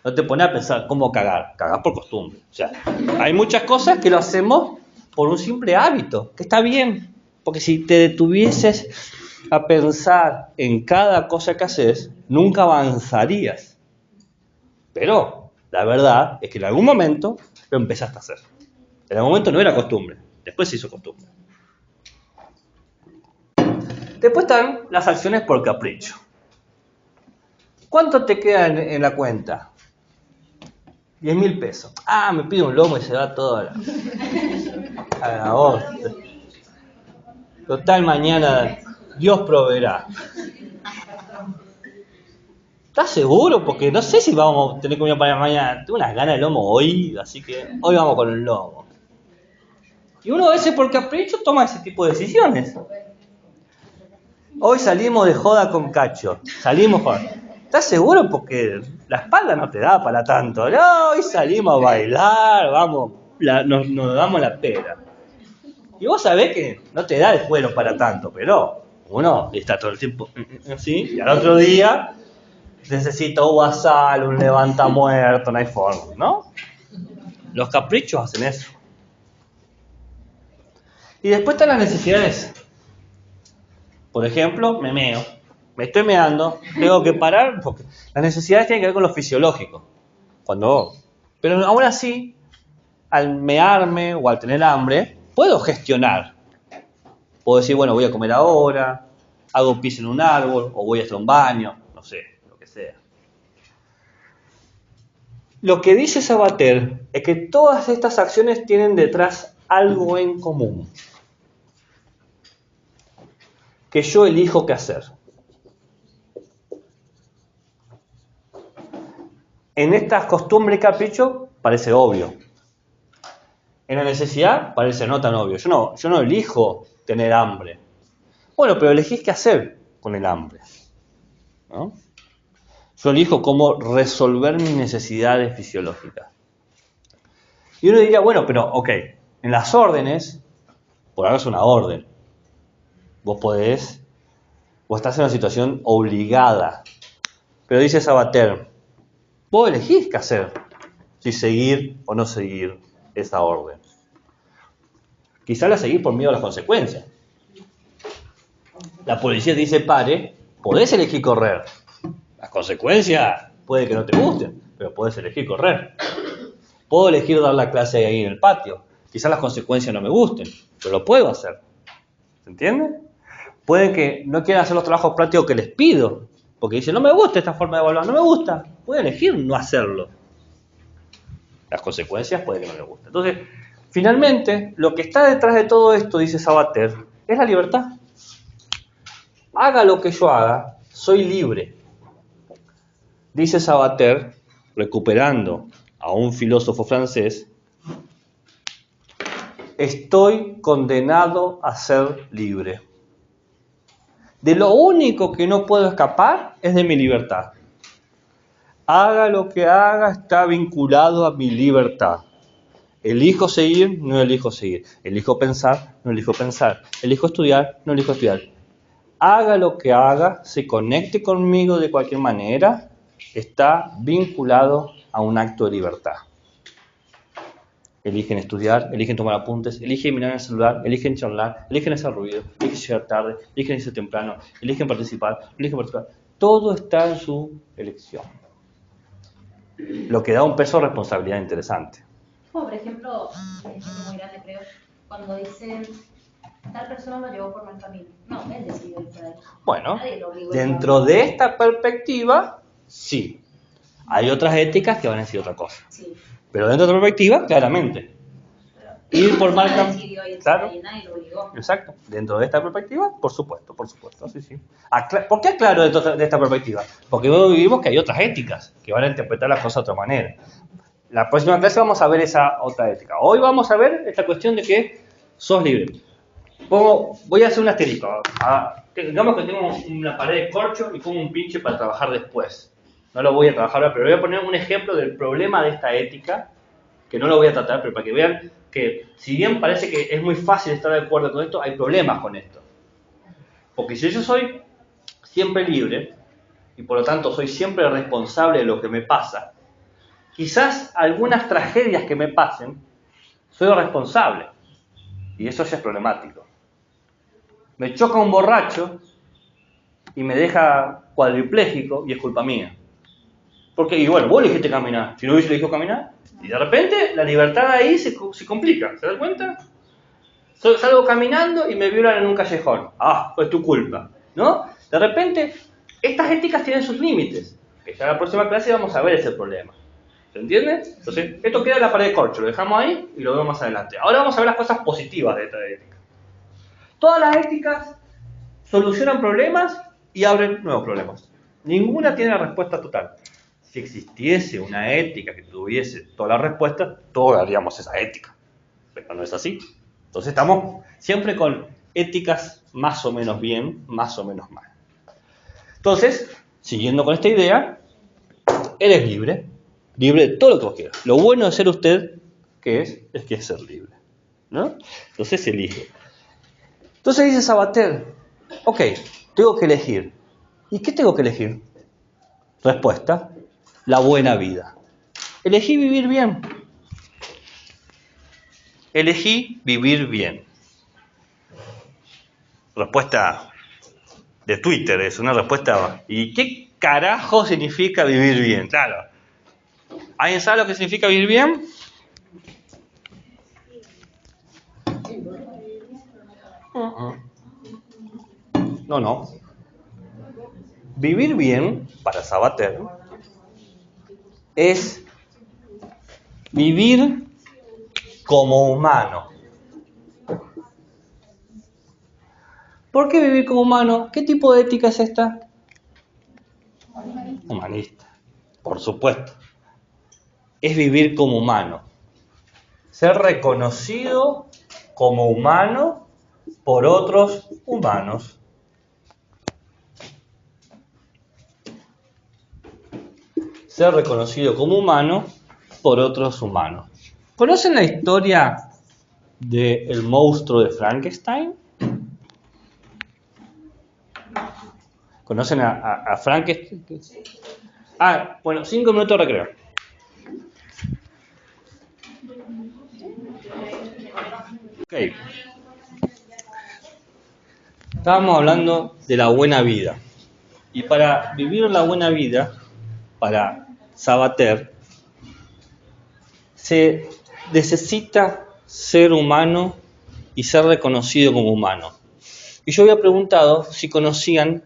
No te pones a pensar cómo cagar. Cagás por costumbre. O sea, hay muchas cosas que lo hacemos por un simple hábito, que está bien. Porque si te detuvieses a pensar en cada cosa que haces, nunca avanzarías. Pero la verdad es que en algún momento lo empezaste a hacer. En algún momento no era costumbre, después se hizo costumbre. Después están las acciones por capricho. ¿Cuánto te queda en la cuenta? 10.000 pesos. Ah, me pide un lomo y se va todo a la hostia. Total, mañana Dios proveerá. ¿Estás seguro? Porque no sé si vamos a tener comida para mañana. Tengo unas ganas de lomo hoy, así que hoy vamos con el lomo. Y uno a veces por capricho toma ese tipo de decisiones. Hoy salimos de joda con Cacho. Salimos con... ¿Estás seguro? Porque la espalda no te da para tanto. No, hoy salimos a bailar, vamos, nos damos la pera. Y vos sabés que no te da el cuero para tanto, pero uno está todo el tiempo así, y al otro día necesita un basal, un levanta muerto, no hay forma, ¿no? Los caprichos hacen eso. Y después están las necesidades. Por ejemplo, me meo. Me estoy meando, tengo que parar, porque las necesidades tienen que ver con lo fisiológico. Pero aún así, al mearme o al tener hambre, puedo gestionar. Puedo decir, bueno, voy a comer ahora, hago pis en un árbol, o voy a hacer un baño, no sé, lo que sea. Lo que dice Sabater es que todas estas acciones tienen detrás algo en común. Que yo elijo qué hacer. En estas costumbres y caprichos parece obvio. En la necesidad parece no tan obvio. Yo no elijo tener hambre. Bueno, pero elegís qué hacer con el hambre, ¿no? Yo elijo cómo resolver mis necesidades fisiológicas. Y uno diría, bueno, pero ok, en las órdenes, por algo es una orden. Vos estás en una situación obligada. Pero dice Sabater, vos elegís qué hacer, si seguir o no seguir esa orden. Quizá la seguís por miedo a las consecuencias. La policía te dice pare, podés elegir correr. Las consecuencias puede que no te gusten, pero podés elegir correr. Puedo elegir dar la clase ahí en el patio. Quizá las consecuencias no me gusten, pero lo puedo hacer. ¿Se entiende? Pueden que no quieran hacer los trabajos prácticos que les pido, porque dicen, no me gusta esta forma de evaluar, no me gusta. Pueden elegir no hacerlo. Las consecuencias puede que no les guste. Entonces, finalmente, lo que está detrás de todo esto, dice Sabater, es la libertad. Haga lo que yo haga, soy libre. Dice Sabater, recuperando a un filósofo francés, estoy condenado a ser libre. De lo único que no puedo escapar es de mi libertad. Haga lo que haga, está vinculado a mi libertad. Elijo seguir, no elijo seguir. Elijo pensar, no elijo pensar. Elijo estudiar, no elijo estudiar. Haga lo que haga, se conecte conmigo de cualquier manera, está vinculado a un acto de libertad. Eligen estudiar, eligen tomar apuntes, eligen mirar en el celular, eligen charlar, eligen hacer ruido, eligen llegar tarde, eligen irse temprano, eligen participar. Todo está en su elección. Lo que da un peso de responsabilidad interesante. Como por ejemplo, es muy grande creo, cuando dicen, tal persona lo llevó por mal camino. No, él decidió ir por ahí. Bueno, Nadie lo obligó a dentro de esta perspectiva, sí. Hay otras éticas que van a decir otra cosa. Sí. Pero dentro de esta perspectiva, claramente. Ir por mal camino. Decidió ir por Claro. ahí, nadie lo obligó. Exacto. Dentro de esta perspectiva, por supuesto, sí, sí. ¿Por qué aclaro dentro de esta perspectiva? Porque luego vivimos que hay otras éticas que van a interpretar las cosas de otra manera. La próxima clase vamos a ver esa otra ética. Hoy vamos a ver esta cuestión de que sos libre. Voy a hacer un asterisco. Digamos que tengo una pared de corcho y pongo un pinche para trabajar después. No lo voy a trabajar ahora, pero voy a poner un ejemplo del problema de esta ética, que no lo voy a tratar, pero para que vean que si bien parece que es muy fácil estar de acuerdo con esto, hay problemas con esto. Porque si yo soy siempre libre, y por lo tanto soy siempre responsable de lo que me pasa, quizás algunas tragedias que me pasen, soy responsable. Y eso ya es problemático. Me choca un borracho y me deja cuadripléjico y es culpa mía. Porque, y bueno, vos elegiste caminar. Si no hubiese elegido caminar, y de repente la libertad ahí se complica. ¿Se dan cuenta? Salgo caminando y me violan en un callejón. Ah, pues tu culpa. ¿No? De repente, estas éticas tienen sus límites. Que ya en la próxima clase vamos a ver ese problema. ¿Se entiende? Entonces, esto queda en la pared de corcho. Lo dejamos ahí y lo vemos más adelante. Ahora vamos a ver las cosas positivas de esta ética. Todas las éticas solucionan problemas y abren nuevos problemas. Ninguna tiene la respuesta total. Si existiese una ética que tuviese todas las respuestas, todos haríamos esa ética. Pero no es así. Entonces estamos siempre con éticas más o menos bien, más o menos mal. Entonces, siguiendo con esta idea, eres libre. Libre de todo lo que vos quieras. Lo bueno de ser usted, ¿qué es? Es que es ser libre. ¿No? Entonces elige. Entonces dice Sabater, ok, tengo que elegir. ¿Y qué tengo que elegir? Respuesta, la buena vida. Elegí vivir bien. Elegí vivir bien. Respuesta de Twitter, es una respuesta. ¿Y qué carajo significa vivir bien? Claro. ¿Alguien sabe lo que significa vivir bien? No. Vivir bien, para Sabater, es vivir como humano. ¿Por qué vivir como humano? ¿Qué tipo de ética es esta? Humanista, por supuesto. Es vivir como humano. Ser reconocido como humano por otros humanos. Ser reconocido como humano por otros humanos. ¿Conocen la historia del monstruo de Frankenstein? ¿Conocen a Frankenstein? Bueno, 5 minutos de recreo. Ok. Estábamos hablando de la buena vida. Y para vivir la buena vida, para Sabater, se necesita ser humano y ser reconocido como humano. y yo había preguntado si conocían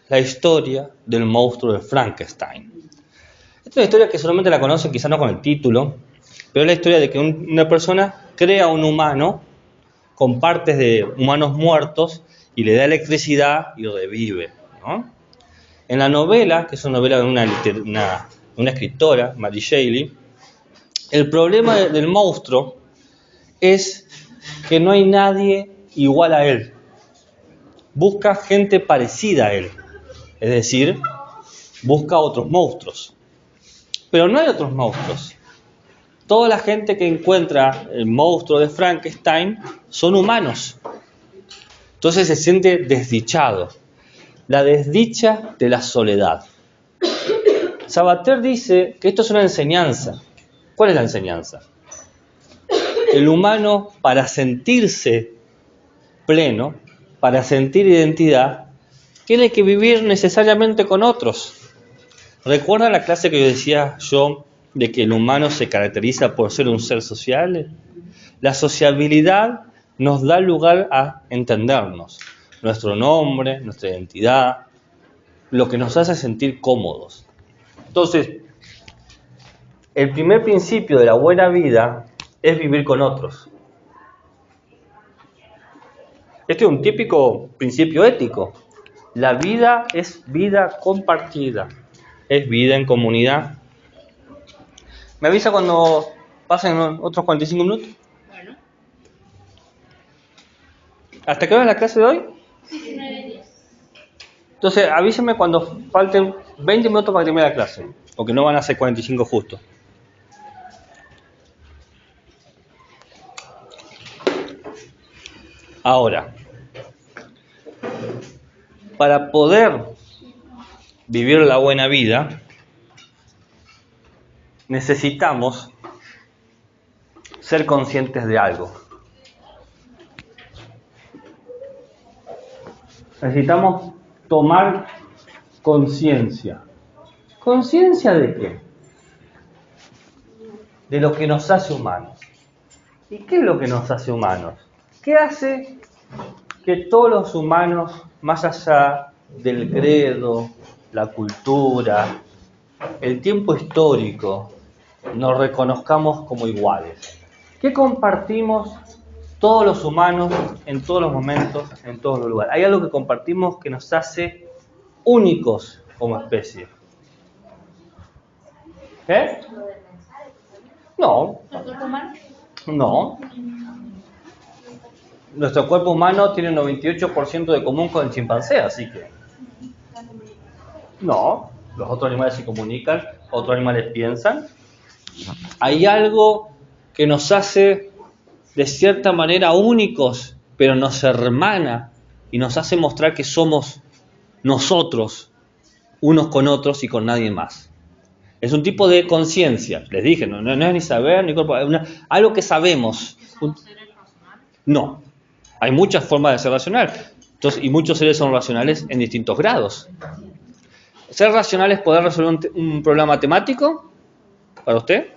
la historia del monstruo de Frankenstein. Esta es una historia que solamente la conocen, quizás no con el título, pero es la historia de que una persona crea un humano con partes de humanos muertos y le da electricidad y revive, ¿no? En la novela, que es una novela de una escritora, Mary Shelley, el problema del monstruo es que no hay nadie igual a él. Busca gente parecida a él, es decir, busca otros monstruos. Pero no hay otros monstruos. Toda la gente que encuentra el monstruo de Frankenstein son humanos. Entonces se siente desdichado. La desdicha de la soledad. Sabater dice que esto es una enseñanza. ¿Cuál es la enseñanza? El humano, para sentirse pleno, para sentir identidad, tiene que vivir necesariamente con otros. ¿Recuerdan la clase que yo decía de que el humano se caracteriza por ser un ser social? La sociabilidad nos da lugar a entendernos. Nuestro nombre, nuestra identidad, lo que nos hace sentir cómodos. Entonces, el primer principio de la buena vida es vivir con otros. Este es un típico principio ético. La vida es vida compartida, es vida en comunidad. ¿Me avisa cuando pasen otros 45 minutos? Bueno. ¿Hasta qué hora es la clase de hoy? 19:10. Entonces, avísenme cuando falten 20 minutos para que termine la clase, porque no van a ser 45 justo. Ahora, para poder vivir la buena vida, necesitamos ser conscientes de algo. Necesitamos tomar conciencia. ¿Conciencia de qué? De lo que nos hace humanos. ¿Y qué es lo que nos hace humanos? ¿Qué hace que todos los humanos, más allá del credo, la cultura, el tiempo histórico, nos reconozcamos como iguales? ¿Qué compartimos todos los humanos en todos los momentos, en todos los lugares? Hay algo que compartimos que nos hace únicos como especie. ¿Qué? No. ¿El cuerpo humano? No. Nuestro cuerpo humano tiene un 98% de común con el chimpancé, así que... No. Los otros animales se comunican, otros animales piensan. Hay algo que nos hace de cierta manera únicos, pero nos hermana y nos hace mostrar que somos nosotros, unos con otros y con nadie más. Es un tipo de conciencia. Les dije, no es ni saber, ni cuerpo, algo que sabemos. ¿Somos seres racionales? No. Hay muchas formas de ser racional. Entonces, y muchos seres son racionales en distintos grados. ¿Ser racional es poder resolver un problema matemático? ¿Para usted?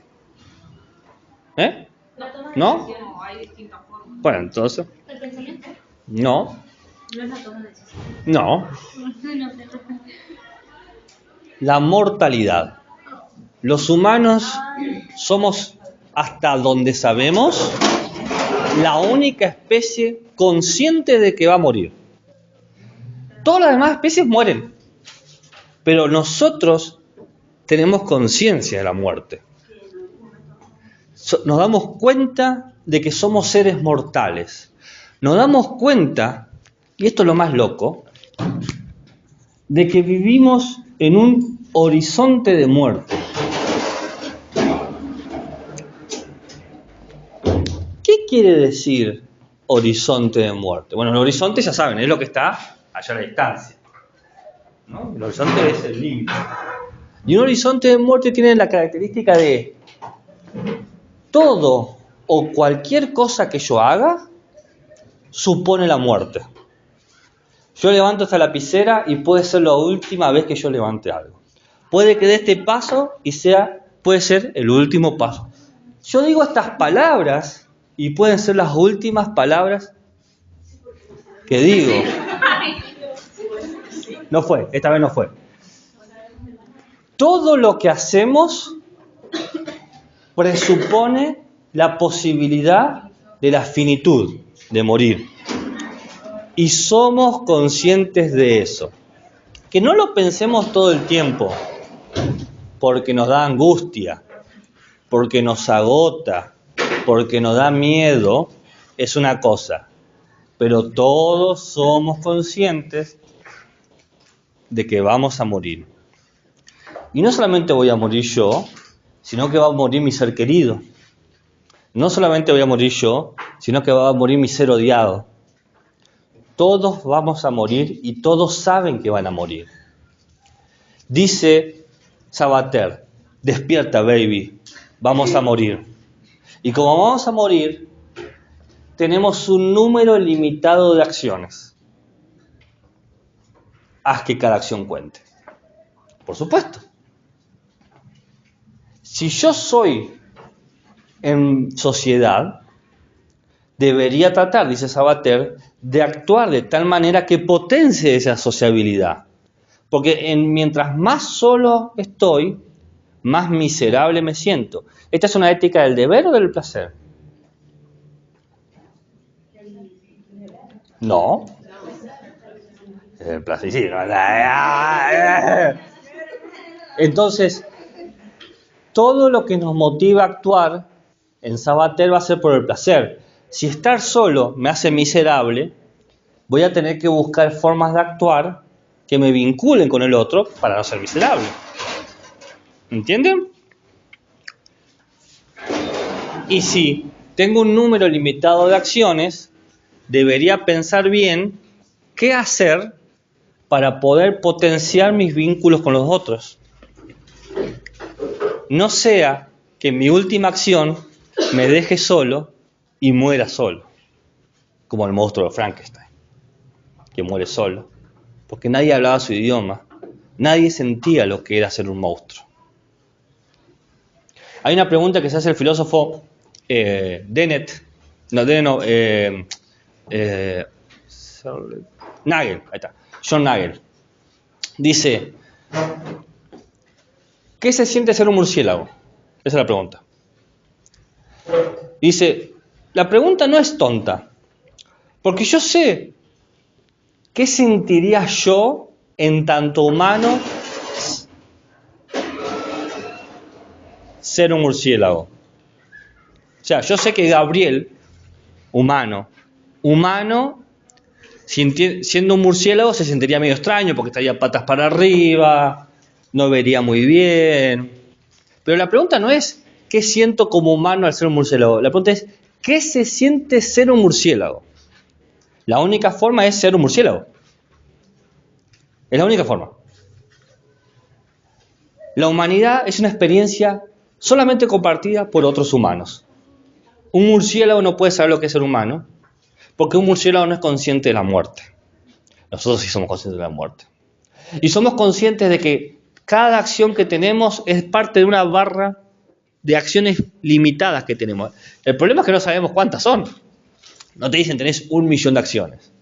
¿No? No, hay distintas formas. Bueno, entonces, ¿El pensamiento? no. No es la toma de decisión. No. No sé. La mortalidad. Los humanos somos, hasta donde sabemos, la única especie consciente de que va a morir. Todas las demás especies mueren, pero nosotros tenemos conciencia de la muerte. Nos damos cuenta de que somos seres mortales. Nos damos cuenta, y esto es lo más loco, de que vivimos en un horizonte de muerte. ¿Qué quiere decir horizonte de muerte? Bueno, el horizonte ya saben, es lo que está allá a la distancia, ¿no? El horizonte es el límite. Y un horizonte de muerte tiene la característica de todo o cualquier cosa que yo haga supone la muerte. Yo levanto esta lapicera y puede ser la última vez que yo levante algo. Puede que dé este paso y puede ser el último paso. Yo digo estas palabras y pueden ser las últimas palabras ¿Qué digo? No fue, esta vez no fue. Todo lo que hacemos presupone la posibilidad de la finitud, de morir. Y somos conscientes de eso. Que no lo pensemos todo el tiempo, porque nos da angustia, porque nos agota, porque nos da miedo, es una cosa. Pero todos somos conscientes de que vamos a morir. Y no solamente voy a morir yo, sino que va a morir mi ser querido. No solamente voy a morir yo, sino que va a morir mi ser odiado. Todos vamos a morir y todos saben que van a morir. Dice Sabater, despierta baby, vamos a morir. Y como vamos a morir, tenemos un número limitado de acciones. Haz que cada acción cuente. Por supuesto. Si yo soy en sociedad, debería tratar, dice Sabater, de actuar de tal manera que potencie esa sociabilidad. Porque mientras más solo estoy, más miserable me siento. ¿Esta es una ética del deber o del placer? No. El placer, sí. Entonces, todo lo que nos motiva a actuar en Sabater va a ser por el placer. Si estar solo me hace miserable, voy a tener que buscar formas de actuar que me vinculen con el otro para no ser miserable. ¿Entienden? Y si tengo un número limitado de acciones, debería pensar bien qué hacer para poder potenciar mis vínculos con los otros. No sea que mi última acción me deje solo y muera solo, como el monstruo de Frankenstein, que muere solo, porque nadie hablaba su idioma, nadie sentía lo que era ser un monstruo. Hay una pregunta que se hace el filósofo Nagel, ahí está, John Nagel. Dice, ¿qué se siente ser un murciélago? Esa es la pregunta. Dice, la pregunta no es tonta, porque yo sé qué sentiría yo en tanto humano ser un murciélago. O sea, yo sé que Gabriel, humano, siendo un murciélago se sentiría medio extraño porque estaría patas para arriba, no vería muy bien. Pero la pregunta no es ¿qué siento como humano al ser un murciélago? La pregunta es ¿qué se siente ser un murciélago? La única forma es ser un murciélago. Es la única forma. La humanidad es una experiencia solamente compartida por otros humanos. Un murciélago no puede saber lo que es ser humano, porque un murciélago no es consciente de la muerte. Nosotros sí somos conscientes de la muerte. Y somos conscientes de que cada acción que tenemos es parte de una barra de acciones limitadas que tenemos. El problema es que no sabemos cuántas son. No te dicen tenés 1.000.000 de acciones.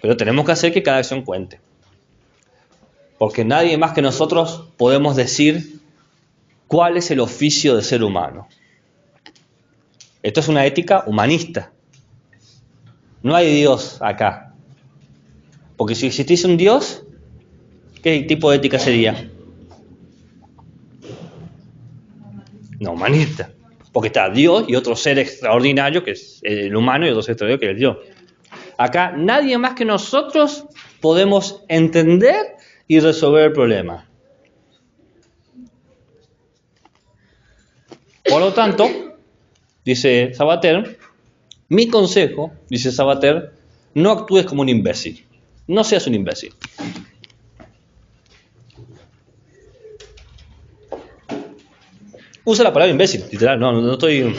Pero tenemos que hacer que cada acción cuente. Porque nadie más que nosotros podemos decir cuál es el oficio de ser humano. Esto es una ética humanista. No hay Dios acá. Porque si existiese un Dios, ¿qué tipo de ética sería? No, humanista. Porque está Dios y otro ser extraordinario, que es el humano, y otro ser extraordinario, que es el Dios. Acá nadie más que nosotros podemos entender y resolver el problema. Por lo tanto, dice Sabater, mi consejo, dice Sabater, no actúes como un imbécil. No seas un imbécil. Usa la palabra imbécil, literal, no estoy...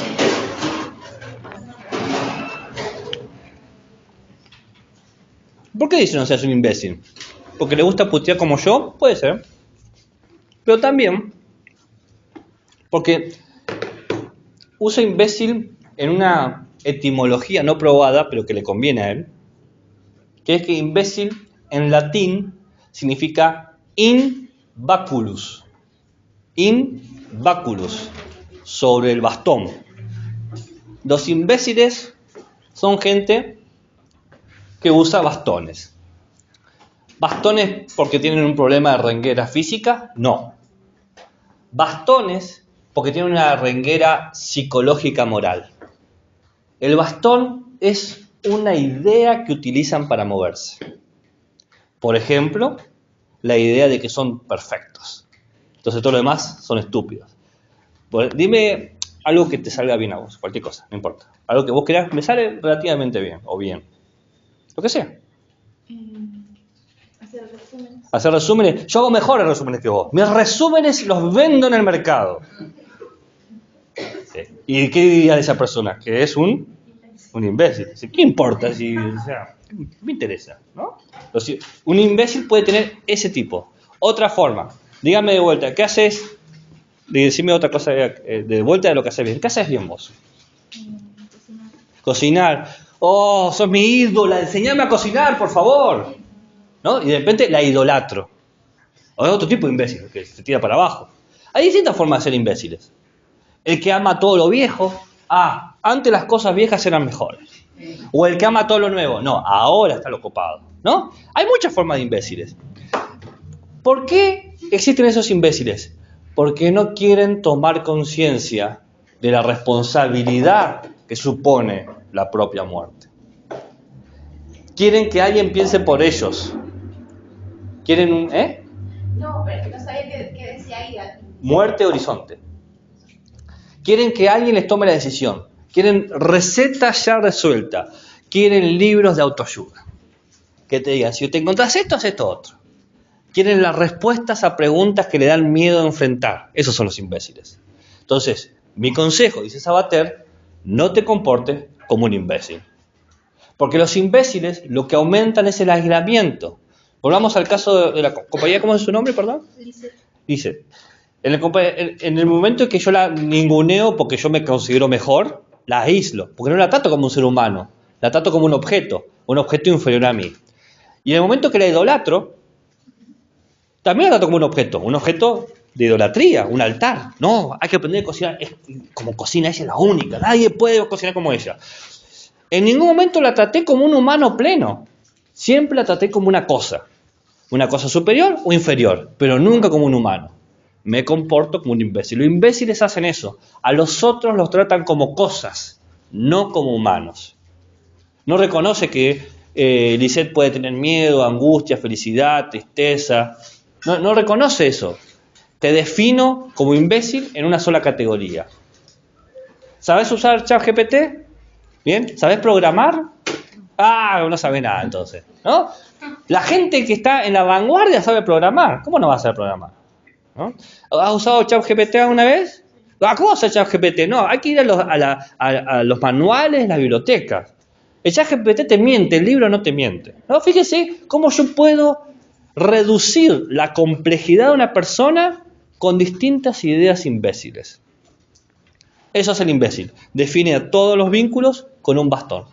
¿Por qué dice no seas un imbécil? ¿Porque le gusta putear como yo? Puede ser. Pero también porque usa imbécil en una etimología no probada, pero que le conviene a él, que es que imbécil en latín significa in baculus. In baculus, sobre el bastón. Los imbéciles son gente que usa bastones. ¿Bastones porque tienen un problema de renguera física? No. Bastones porque tienen una renguera psicológica moral. El bastón es una idea que utilizan para moverse. Por ejemplo, la idea de que son perfectos. Entonces todo lo demás son estúpidos. Dime algo que te salga bien a vos, cualquier cosa, no importa. Algo que vos creas, me sale relativamente bien, o bien. Lo que sea. Hacer resúmenes. Hacer resúmenes. Yo hago mejores resúmenes que vos. Mis resúmenes los vendo en el mercado. Sí. ¿Y qué diría de esa persona? Que es un imbécil. ¿Qué importa? Si, o sea, me interesa, ¿no? Un imbécil puede tener ese tipo. Otra forma. Dígame de vuelta, ¿qué haces? Decime otra cosa de vuelta de lo que haces bien. ¿Qué haces bien vos? Cocinar. Oh, sos mi ídola, enseñame a cocinar, por favor. ¿No? Y de repente la idolatro. O es otro tipo de imbécil que se tira para abajo. Hay distintas formas de ser imbéciles. El que ama todo lo viejo. Antes las cosas viejas eran mejores. O el que ama todo lo nuevo. No, ahora está lo copado. ¿No? Hay muchas formas de imbéciles. ¿Por qué existen esos imbéciles? Porque no quieren tomar conciencia de la responsabilidad que supone la propia muerte. Quieren que alguien piense por ellos. Quieren un... No, pero no sabía qué decía ahí. Muerte horizonte. Quieren que alguien les tome la decisión. Quieren receta ya resuelta. Quieren libros de autoayuda. Que te digan, si te encontrás esto, haz esto otro. Quieren las respuestas a preguntas que le dan miedo a enfrentar. Esos son los imbéciles. Entonces, mi consejo, dice Sabater, no te comportes como un imbécil. Porque los imbéciles lo que aumentan es el aislamiento. Volvamos al caso de la compañía, ¿cómo es su nombre, perdón? Dice, en el momento en que yo la ninguneo porque yo me considero mejor, la aíslo, porque no la trato como un ser humano, la trato como un objeto inferior a mí. Y en el momento que la idolatro, también la trato como un objeto de idolatría, un altar. No, hay que aprender a cocinar, es como cocina ella, es la única, nadie puede cocinar como ella. En ningún momento la traté como un humano pleno, siempre la traté como una cosa superior o inferior, pero nunca como un humano. Me comporto como un imbécil. Los imbéciles hacen eso, a los otros los tratan como cosas, no como humanos. No reconoce que Lisette puede tener miedo, angustia, felicidad, tristeza. No reconoce eso. Te defino como imbécil en una sola categoría. ¿Sabes usar ChatGPT? ¿Bien? ¿Sabes programar? No sabe nada entonces, ¿no? La gente que está en la vanguardia sabe programar. ¿Cómo no va a saber programar? ¿No? ¿Has usado ChatGPT alguna vez? ¿Cómo hace ChatGPT? No, hay que ir a los manuales, las bibliotecas. El ChatGPT te miente, el libro no te miente. ¿No? Fíjese cómo yo puedo reducir la complejidad de una persona con distintas ideas imbéciles. Eso es el imbécil. Define a todos los vínculos con un bastón.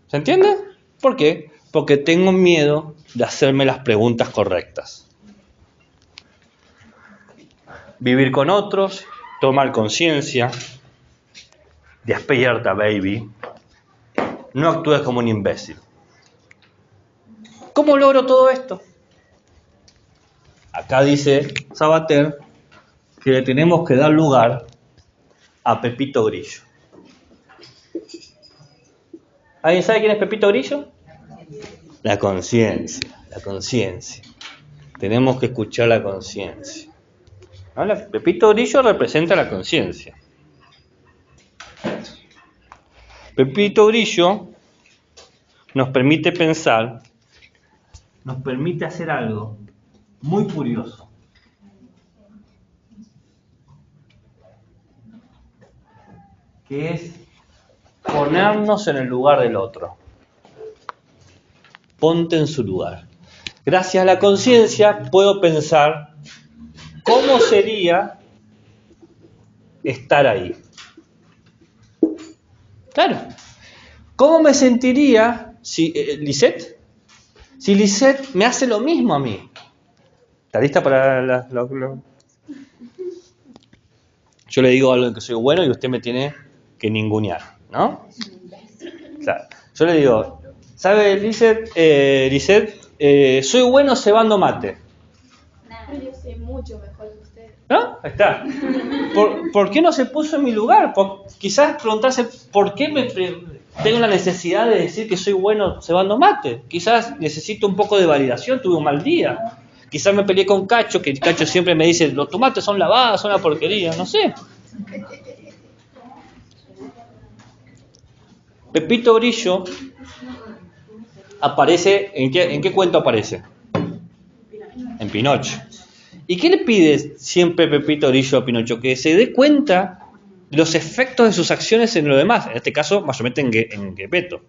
¿Se entiende? ¿Por qué? Porque tengo miedo de hacerme las preguntas correctas. Vivir con otros, tomar conciencia, despierta, baby. No actúes como un imbécil. ¿Cómo logro todo esto? Acá dice Sabater que le tenemos que dar lugar a Pepito Grillo. ¿Alguien sabe quién es Pepito Grillo? La conciencia. Tenemos que escuchar la conciencia. Pepito Grillo representa la conciencia. Pepito Grillo nos permite pensar, nos permite hacer algo muy curioso. Que es ponernos en el lugar del otro. Ponte en su lugar. Gracias a la conciencia puedo pensar cómo sería estar ahí. Claro. ¿Cómo me sentiría si Lisette me hace lo mismo a mí. ¿Está lista para Yo le digo algo en que soy bueno y usted me tiene que ningunear, ¿no? Claro. Yo le digo, ¿sabe, Lisette? Soy bueno cebando mate. Yo sé mucho mejor que usted. ¿No? Ahí está. ¿Por qué no se puso en mi lugar? Quizás preguntarse por qué tengo la necesidad de decir que soy bueno cebando mate. Quizás necesito un poco de validación, tuve un mal día. Quizás me peleé con Cacho, que Cacho siempre me dice, los tomates son lavados, son una porquería, no sé. Pepito Grillo aparece, ¿en qué cuento aparece? En Pinocho. ¿Y qué le pide siempre Pepito Grillo a Pinocho? Que se dé cuenta de los efectos de sus acciones en lo demás. En este caso, mayormente en Gepetto.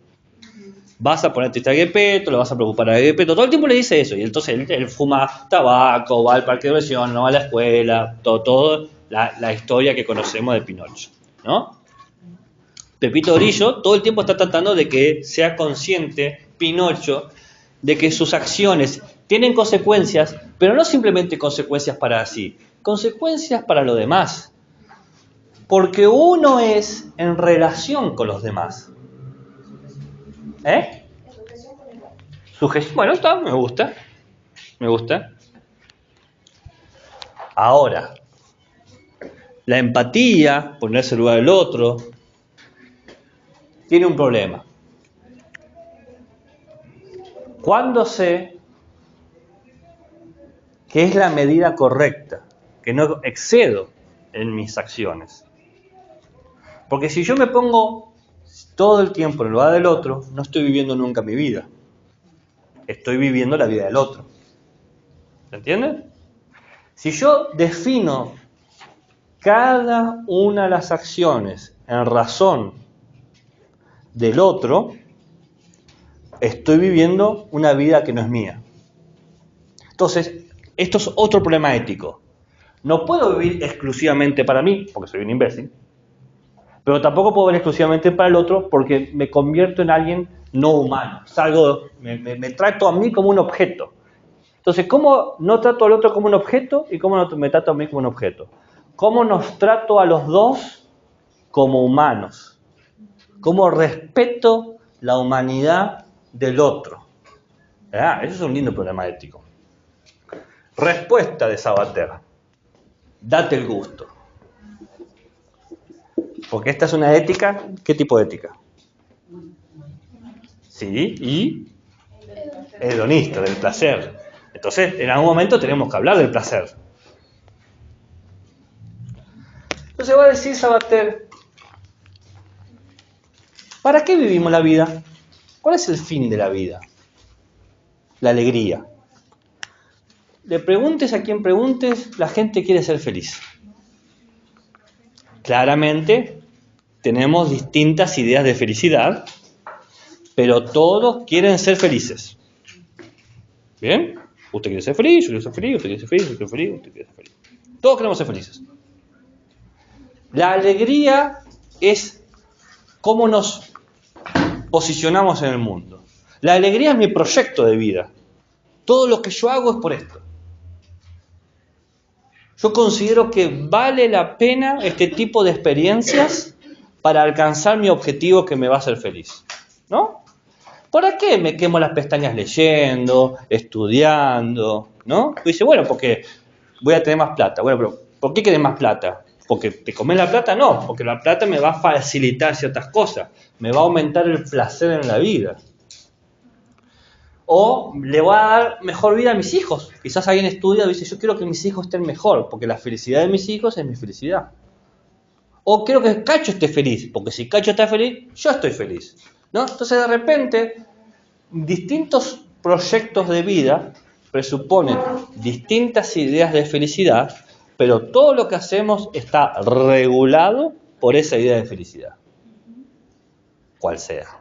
Vas a ponerte a Gepetto, lo vas a preocupar a Gepetto. Todo el tiempo le dice eso. Y entonces él fuma tabaco, va al parque de diversión, no va a la escuela. Todo la historia que conocemos de Pinocho, ¿no? Pepito Grillo todo el tiempo está tratando de que sea consciente Pinocho de que sus acciones tienen consecuencias, pero no simplemente consecuencias para sí, consecuencias para lo demás. Porque uno es en relación con los demás. Sujeción. Bueno, está, me gusta. Ahora, la empatía, ponerse en lugar del otro, tiene un problema. ¿Cuándo sé que es la medida correcta? Que no excedo en mis acciones. Porque si yo me pongo todo el tiempo en el lugar del otro, no estoy viviendo nunca mi vida. Estoy viviendo la vida del otro. ¿Se entiende? Si yo defino cada una de las acciones en razón del otro, estoy viviendo una vida que no es mía. Entonces, esto es otro problema ético. No puedo vivir exclusivamente para mí, porque soy un imbécil, pero tampoco puedo vivir exclusivamente para el otro porque me convierto en alguien no humano. Me trato a mí como un objeto. Entonces, ¿cómo no trato al otro como un objeto y cómo no me trato a mí como un objeto? ¿Cómo nos trato a los dos como humanos? ¿Cómo respeto la humanidad del otro? Eso es un lindo problema ético. Respuesta de Sabater. Date el gusto. Porque esta es una ética. ¿Qué tipo de ética? Sí, y hedonista, del placer. Entonces, en algún momento tenemos que hablar del placer. Entonces va a decir Sabater, ¿para qué vivimos la vida? ¿Cuál es el fin de la vida? La alegría. Le preguntes a quien preguntes, la gente quiere ser feliz. Claramente, tenemos distintas ideas de felicidad, pero todos quieren ser felices. ¿Bien? Usted quiere ser feliz, yo quiero ser feliz, usted quiere ser feliz, yo quiero ser feliz, usted quiere ser feliz. Todos queremos ser felices. La alegría es cómo nos posicionamos en el mundo. La alegría es mi proyecto de vida. Todo lo que yo hago es por esto. Yo considero que vale la pena este tipo de experiencias para alcanzar mi objetivo que me va a hacer feliz. ¿No? ¿Para qué me quemo las pestañas leyendo, estudiando? ¿No? Tú dices, bueno, porque voy a tener más plata. Bueno, pero ¿por qué querés más plata? ¿Porque te comés la plata? No, porque la plata me va a facilitar ciertas cosas. Me va a aumentar el placer en la vida. O le voy a dar mejor vida a mis hijos. Quizás alguien estudia y dice, yo quiero que mis hijos estén mejor, porque la felicidad de mis hijos es mi felicidad. O quiero que Cacho esté feliz, porque si Cacho está feliz, yo estoy feliz. ¿No? Entonces, de repente, distintos proyectos de vida presuponen distintas ideas de felicidad, pero todo lo que hacemos está regulado por esa idea de felicidad, cual sea.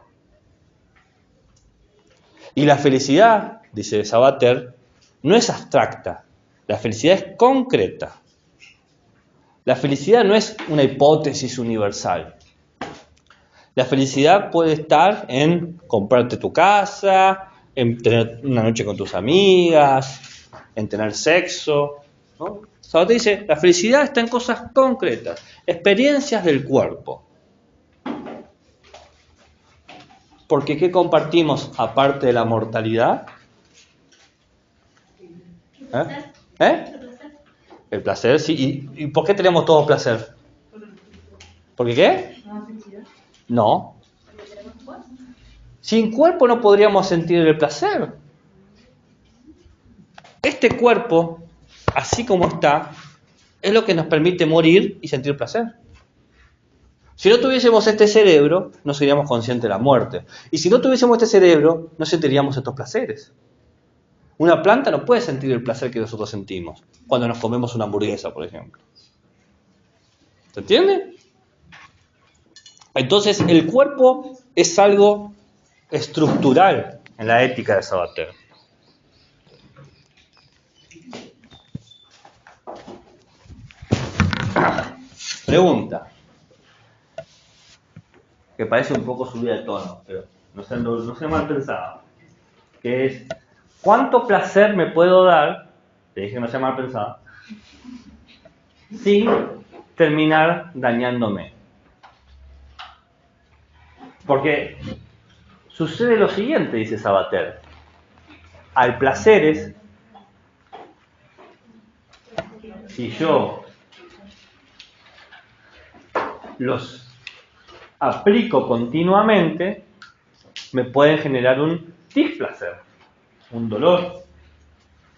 Y la felicidad, dice Sabater, no es abstracta, la felicidad es concreta. La felicidad no es una hipótesis universal. La felicidad puede estar en comprarte tu casa, en tener una noche con tus amigas, en tener sexo, ¿no? Sabater dice, la felicidad está en cosas concretas, experiencias del cuerpo. Porque ¿qué compartimos aparte de la mortalidad? El placer, sí. ¿Y por qué tenemos todos placer? ¿Por qué? No. Sin cuerpo no podríamos sentir el placer. Este cuerpo, así como está, es lo que nos permite morir y sentir placer. Si no tuviésemos este cerebro, no seríamos conscientes de la muerte. Y si no tuviésemos este cerebro, no sentiríamos estos placeres. Una planta no puede sentir el placer que nosotros sentimos cuando nos comemos una hamburguesa, por ejemplo. ¿Se entiende? Entonces, el cuerpo es algo estructural en la ética de Sabater. Pregunta, que parece un poco subida de tono, pero no sé mal pensado, que es, ¿cuánto placer me puedo dar, te dije que no sea mal pensado, sin terminar dañándome? Porque sucede lo siguiente, dice Sabater, hay placeres, si yo los aplico continuamente, me pueden generar un displacer, un dolor.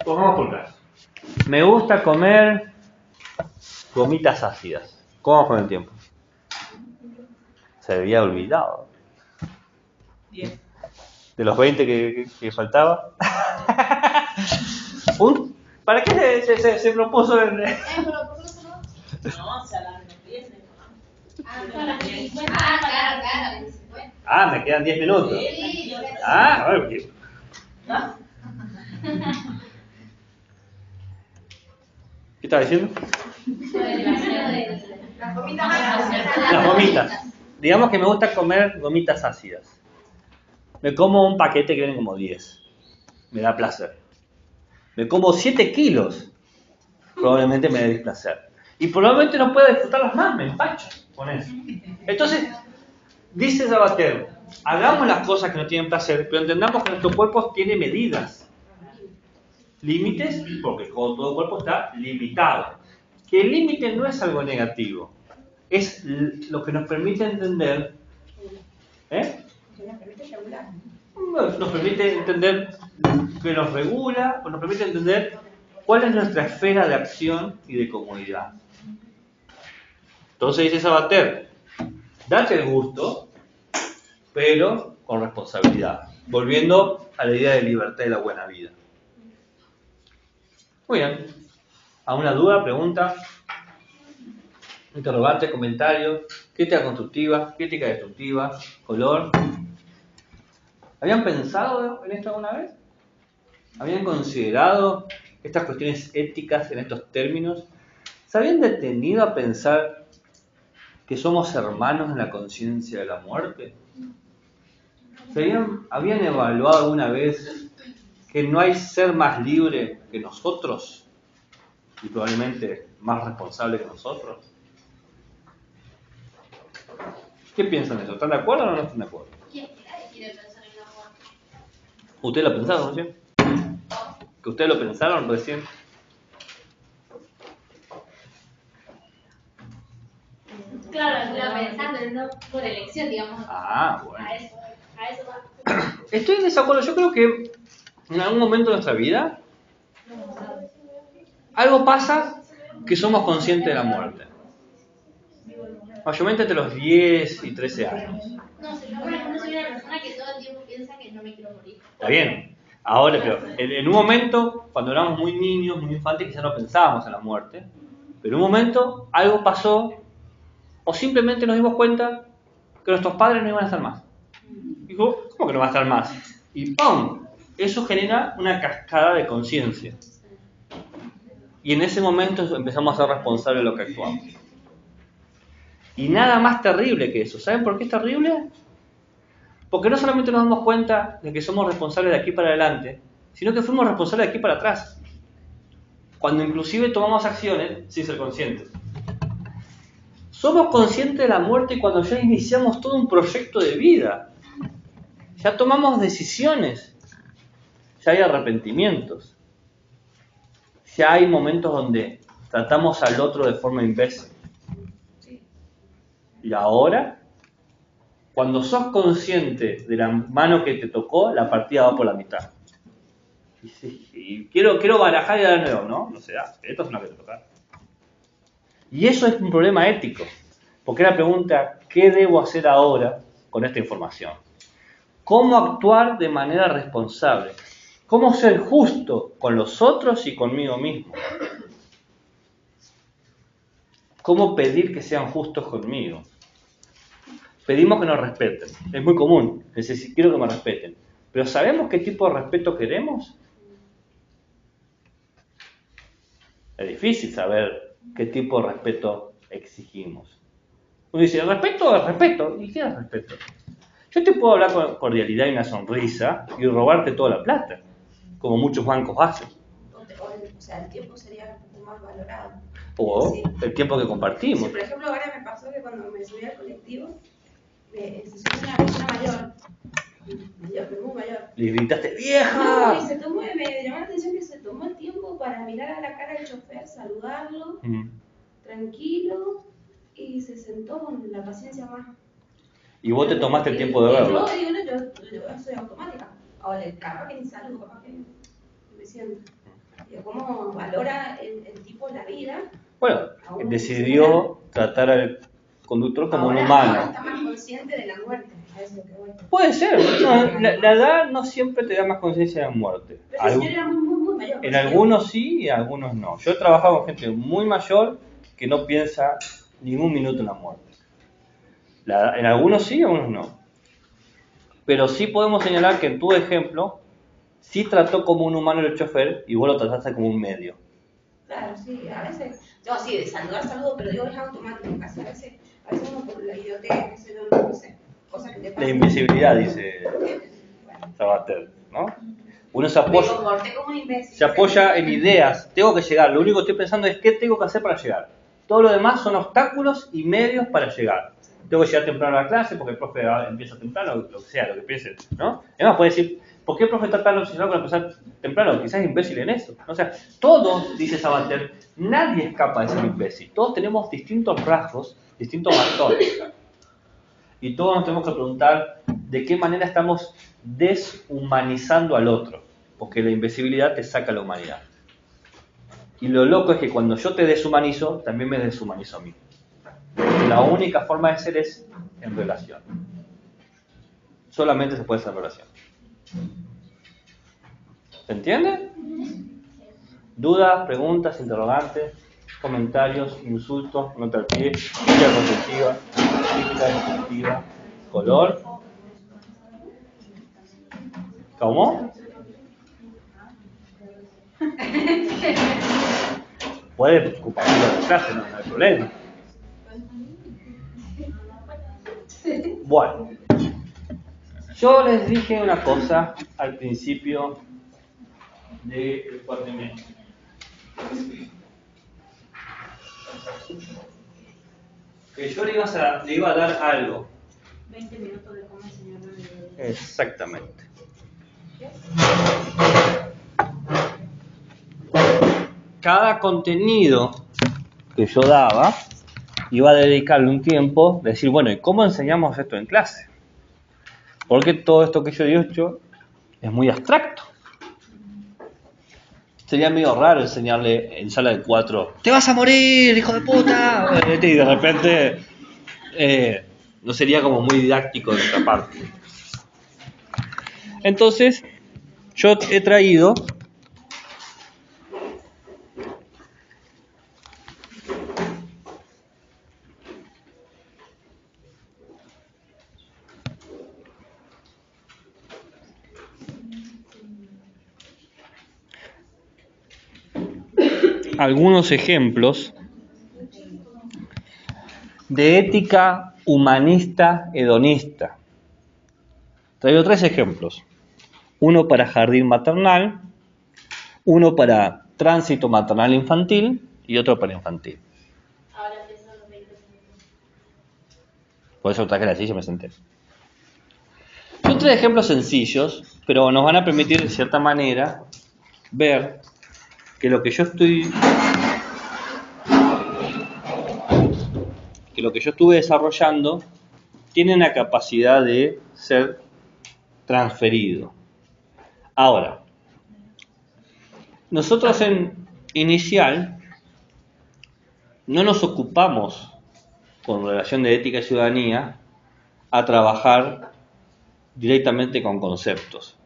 Pongamos por caso. Me gusta comer gomitas ácidas. ¿Cómo vamos con el tiempo? Se había olvidado. 10. De los 20 que faltaba. ¿Para qué se propuso el... No, o sea, la menos 10. Claro, me quedan 10 minutos. Sí, A ver, ¿qué? ¿No? ¿Qué estaba diciendo? Las Las gomitas. Digamos que me gusta comer gomitas ácidas. Me como un paquete que vienen como 10. Me da placer. Me como 7 kilos. Probablemente me dé displacer. Y probablemente no pueda disfrutarlas más, me empacho con eso. Entonces, dice Sabater, hagamos las cosas que no tienen placer, pero entendamos que nuestro cuerpo tiene medidas. Límites, porque todo cuerpo está limitado. Que el límite no es algo negativo. Es lo que nos permite entender. Nos permite entender que nos regula, o nos permite entender cuál es nuestra esfera de acción y de comodidad. Entonces dice Sabater, date el gusto, pero con responsabilidad. Volviendo a la idea de libertad y la buena vida. Muy bien. ¿Alguna duda, pregunta? Interrogante, comentario, crítica constructiva, crítica destructiva, color. ¿Habían pensado en esto alguna vez? ¿Habían considerado estas cuestiones éticas en estos términos? ¿Se habían detenido a pensar que somos hermanos en la conciencia de la muerte? ¿Habían evaluado alguna vez que no hay ser más libre que nosotros y probablemente más responsable que nosotros? ¿Qué piensan de eso? ¿Están de acuerdo o no están de acuerdo? ¿Quién quiere pensar en la muerte? ¿Ustedes lo pensaron recién? ¿Que ustedes lo pensaron recién? Claro, lo pensando, no por elección, digamos. Bueno. A eso va. Estoy en desacuerdo. Yo creo que en algún momento de nuestra vida algo pasa que somos conscientes de la muerte. Mayormente entre los 10 y 13 años. No, soy una persona que todo el tiempo piensa que no me quiero morir. Está bien. Ahora, pero en un momento, cuando éramos muy niños, muy infantes, quizás no pensábamos en la muerte. Pero en un momento algo pasó o simplemente nos dimos cuenta que nuestros padres no iban a estar más. Dijo, ¿cómo que no va a estar más? Y ¡pum! Eso genera una cascada de conciencia. Y en ese momento empezamos a ser responsables de lo que actuamos. Y nada más terrible que eso. ¿Saben por qué es terrible? Porque no solamente nos damos cuenta de que somos responsables de aquí para adelante, sino que fuimos responsables de aquí para atrás. Cuando inclusive tomamos acciones sin ser conscientes. Somos conscientes de la muerte cuando ya iniciamos todo un proyecto de vida. Ya tomamos decisiones. Ya hay arrepentimientos. Ya hay momentos donde tratamos al otro de forma imbécil. Y ahora, cuando sos consciente de la mano que te tocó, la partida va por la mitad. Y quiero barajar y dar de nuevo, ¿no? No se da. Esto es una que te toca. Y eso es un problema ético. Porque la pregunta, ¿qué debo hacer ahora con esta información? ¿Cómo actuar de manera responsable? ¿Cómo ser justo con los otros y conmigo mismo? ¿Cómo pedir que sean justos conmigo? Pedimos que nos respeten. Es muy común. Quiero que me respeten. Pero ¿sabemos qué tipo de respeto queremos? Es difícil saber qué tipo de respeto exigimos. Uno dice, respeto es respeto. ¿Y qué es respeto? Yo te puedo hablar con cordialidad y una sonrisa y robarte toda la plata, como muchos bancos hacen. O sea, el tiempo sería un poco más valorado. O Sí. el tiempo que compartimos. Sí, por ejemplo, ahora me pasó que cuando me subí al colectivo, se subió una persona mayor, pero muy mayor. Le gritaste, No, ¡vieja! y me llamó la atención que se tomó el tiempo para mirar a la cara del chofer, saludarlo, tranquilo, y se sentó con la paciencia más. Y vos te tomaste el tiempo de verlo. Yo soy automática. Ahora, capaz que ni saludo, capaz que me siento. ¿Cómo valora el tipo la vida? Bueno, decidió tratar al conductor como un humano. Ahora está más consciente de la muerte. A eso que voy. Puede ser. No, la edad no siempre te da más conciencia de muerte. Pero el señor era muy mayor. En algunos sí y en algunos no. Yo he trabajado con gente muy mayor que no piensa ningún minuto en la muerte. En algunos sí y en algunos no. Pero sí podemos señalar que en tu ejemplo sí trató como un humano el chofer y vos lo trataste como un medio. Claro, sí, a veces, yo sí, de saludo, pero digo es automático, casi a veces uno por la idiotez, qué sé yo, no sé, cosas que te pasan. La invisibilidad, dice Sabater, ¿no? Uno se apoya, Me comporté como un imbécil. se apoya en ideas, tengo que llegar, lo único que estoy pensando es qué tengo que hacer para llegar. Todo lo demás son obstáculos y medios para llegar. Tengo que llegar temprano a la clase porque el profe empieza temprano, lo que sea, lo que piense, ¿no? Además puede decir, ¿por qué el profe está tan obsesionado con empezar temprano? Quizás es imbécil en eso. O sea, todos, dice Sabater, nadie escapa de ser imbécil. Todos tenemos distintos rasgos, distintos bastones. Y todos nos tenemos que preguntar de qué manera estamos deshumanizando al otro. Porque la invisibilidad te saca la humanidad. Y lo loco es que cuando yo te deshumanizo, también me deshumanizo a mí. La única forma de ser es en relación. Solamente se puede hacer en relación. ¿Se entiende? ¿Dudas, preguntas, interrogantes, comentarios, insultos, nota al pie, crítica constructiva, crítica destructiva, color? ¿Cómo? Puede ocupar la clase, no hay problema. Bueno, yo les dije una cosa al principio del cuatrimestre. Que yo le iba a dar algo. 20 minutos de cómo enseñar la vida. Exactamente. Cada contenido que yo daba, iba a dedicarle un tiempo, de decir, bueno, ¿y cómo enseñamos esto en clase? Porque todo esto que yo he dicho es muy abstracto. Sería medio raro enseñarle en sala de 4, ¡te vas a morir, hijo de puta! Y de repente no sería como muy didáctico de nuestra parte. Entonces, yo he traído algunos ejemplos de ética humanista hedonista. Traigo 3 ejemplos. Uno para jardín maternal, uno para tránsito maternal infantil y otro para infantil. Ahora empiezan los 20 minutos. Por eso traje la silla y me senté. Son 3 ejemplos sencillos, pero nos van a permitir de cierta manera ver que lo que yo estuve desarrollando tiene una capacidad de ser transferido. Ahora, nosotros en inicial no nos ocupamos con relación de ética y ciudadanía a trabajar directamente con conceptos,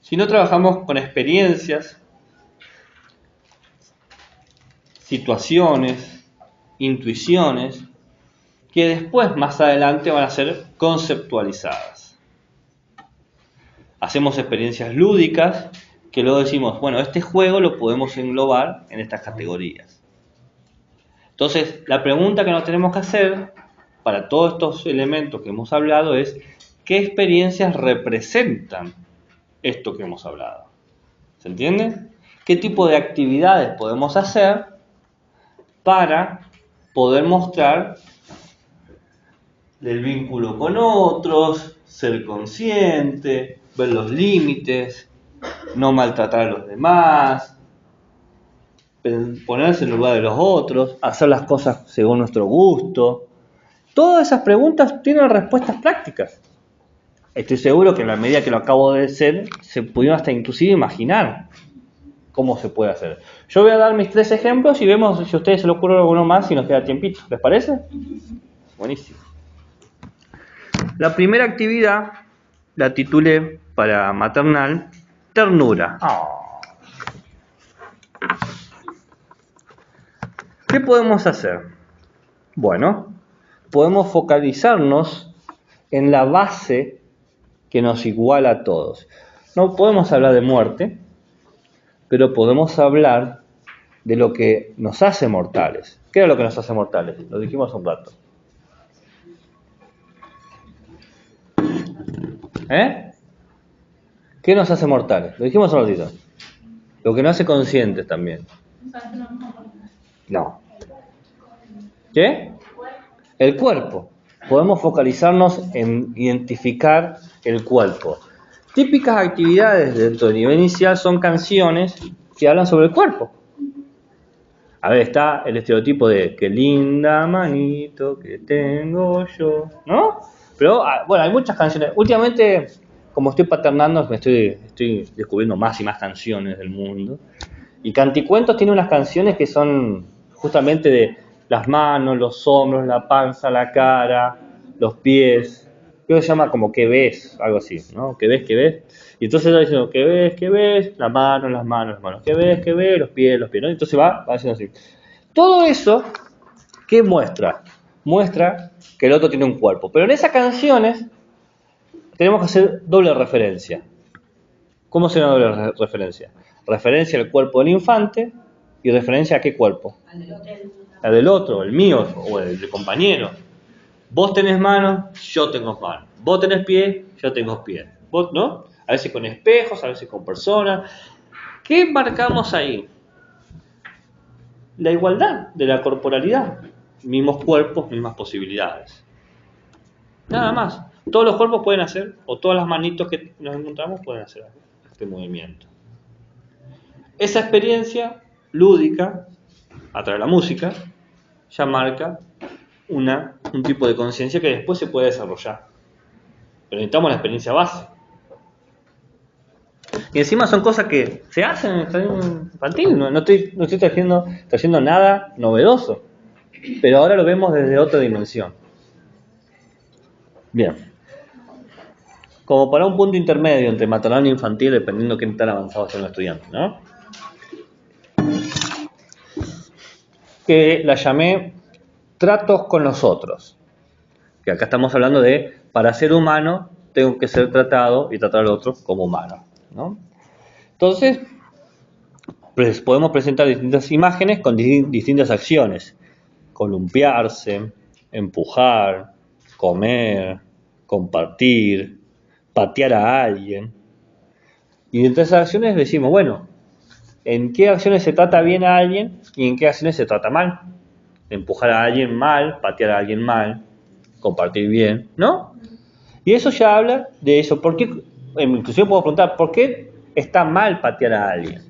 sino trabajamos con experiencias, situaciones, intuiciones, que después, más adelante, van a ser conceptualizadas. Hacemos experiencias lúdicas que luego decimos, bueno, este juego lo podemos englobar en estas categorías. Entonces, la pregunta que nos tenemos que hacer para todos estos elementos que hemos hablado es, ¿qué experiencias representan esto que hemos hablado? ¿Se entiende? ¿Qué tipo de actividades podemos hacer para poder mostrar el vínculo con otros, ser consciente, ver los límites, no maltratar a los demás, ponerse en el lugar de los otros, hacer las cosas según nuestro gusto? Todas esas preguntas tienen respuestas prácticas. Estoy seguro que en la medida que lo acabo de hacer, se pudieron hasta inclusive imaginar cómo se puede hacer. Yo voy a dar mis 3 ejemplos y vemos si a ustedes se les ocurre alguno más y nos queda tiempito. ¿Les parece? Buenísimo. La primera actividad la titulé para maternal, ternura. ¿Qué podemos hacer? Bueno, podemos focalizarnos en la base que nos iguala a todos. No podemos hablar de muerte, pero podemos hablar de lo que nos hace mortales. ¿Qué era lo que nos hace mortales? Lo dijimos hace un rato. ¿Qué nos hace mortales? Lo dijimos hace un ratito. Lo que nos hace conscientes también. No. ¿Qué? El cuerpo. Podemos focalizarnos en identificar el cuerpo. Típicas actividades dentro del nivel inicial son canciones que hablan sobre el cuerpo. A ver, está el estereotipo de qué linda manito que tengo yo, ¿no? Pero, bueno, hay muchas canciones. Últimamente, como estoy paternando, estoy descubriendo más y más canciones del mundo. Y Canticuentos tiene unas canciones que son justamente de las manos, los hombros, la panza, la cara, los pies. Creo que se llama como ¿qué ves? Algo así, ¿no? ¿Qué ves? ¿Qué ves? Y entonces está diciendo ¿qué ves? ¿Qué ves? Las manos, las manos, las manos. ¿Qué ves? ¿Qué ves? Los pies, ¿no? Entonces va haciendo así. Todo eso, ¿qué muestra? Muestra que el otro tiene un cuerpo. Pero en esas canciones tenemos que hacer doble referencia. ¿Cómo será doble referencia? Referencia al cuerpo del infante y referencia a qué cuerpo. Al del otro, el mío o el del compañero. Vos tenés manos, yo tengo manos. Vos tenés pies, yo tengo pies. Vos, ¿no? A veces con espejos, a veces con personas. ¿Qué marcamos ahí? La igualdad de la corporalidad. Mismos cuerpos, mismas posibilidades. Nada más. Todos los cuerpos pueden hacer, o todas las manitos que nos encontramos pueden hacer este movimiento. Esa experiencia lúdica, a través de la música, ya marca un tipo de conciencia que después se puede desarrollar. Pero necesitamos la experiencia base. Y encima son cosas que se hacen en el jardín infantil. No estoy trayendo nada novedoso. Pero ahora lo vemos desde otra dimensión. Bien. Como para un punto intermedio entre maternal e infantil, dependiendo de qué tan avanzado sea un estudiante, ¿no? Que la llamé tratos con los otros. Que acá estamos hablando de, para ser humano, tengo que ser tratado y tratar al otro como humano, ¿no? Entonces, pues podemos presentar distintas imágenes con distintas acciones. Columpiarse, empujar, comer, compartir, patear a alguien. Y entre esas acciones decimos, bueno, ¿en qué acciones se trata bien a alguien y en qué acciones se trata mal? Empujar a alguien mal, patear a alguien mal, compartir bien, ¿no? Y eso ya habla de eso. ¿Por qué? Inclusive puedo preguntar, ¿por qué está mal patear a alguien?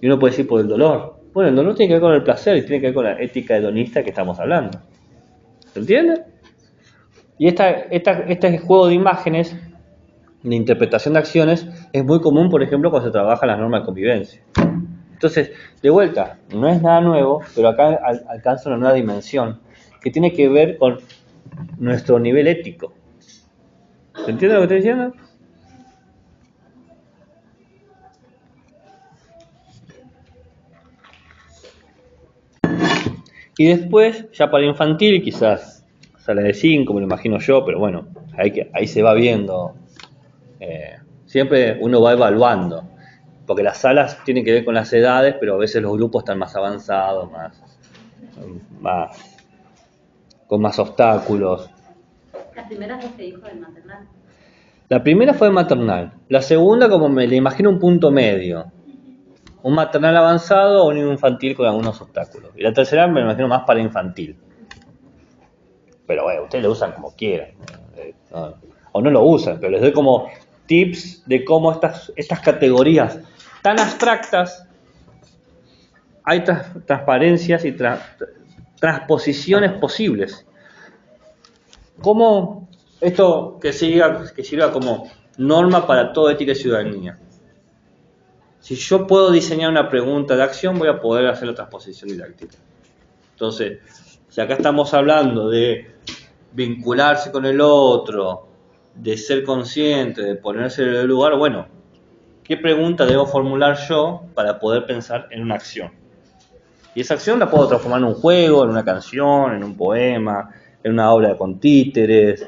Y uno puede decir por el dolor. Bueno, el dolor tiene que ver con el placer y tiene que ver con la ética hedonista que estamos hablando. ¿Se entiende? Y este juego de imágenes, de interpretación de acciones, es muy común, por ejemplo, cuando se trabaja las normas de convivencia. Entonces, de vuelta, no es nada nuevo, pero acá alcanza una nueva dimensión que tiene que ver con nuestro nivel ético. ¿Se entiende lo que estoy diciendo? Y después, ya para infantil, quizás sala de 5, me lo imagino yo, pero bueno, ahí se va viendo. Siempre uno va evaluando, porque las salas tienen que ver con las edades, pero a veces los grupos están más avanzados, con más obstáculos. Las primeras dos que dijo del maternal. La primera fue maternal, la segunda como me la imagino un punto medio. Un maternal avanzado o un infantil con algunos obstáculos. Y la tercera me lo imagino más para infantil. Pero bueno, ustedes lo usan como quieran. O no lo usan, pero les doy como tips de cómo estas categorías tan abstractas, hay transparencias y transposiciones posibles. ¿Cómo esto que sirva como norma para toda ética y ciudadanía? Si yo puedo diseñar una pregunta de acción, voy a poder hacer la transposición didáctica. Entonces, si acá estamos hablando de vincularse con el otro, de ser consciente, de ponerse en el lugar, bueno, ¿qué pregunta debo formular yo para poder pensar en una acción? Y esa acción la puedo transformar en un juego, en una canción, en un poema, en una obra con títeres.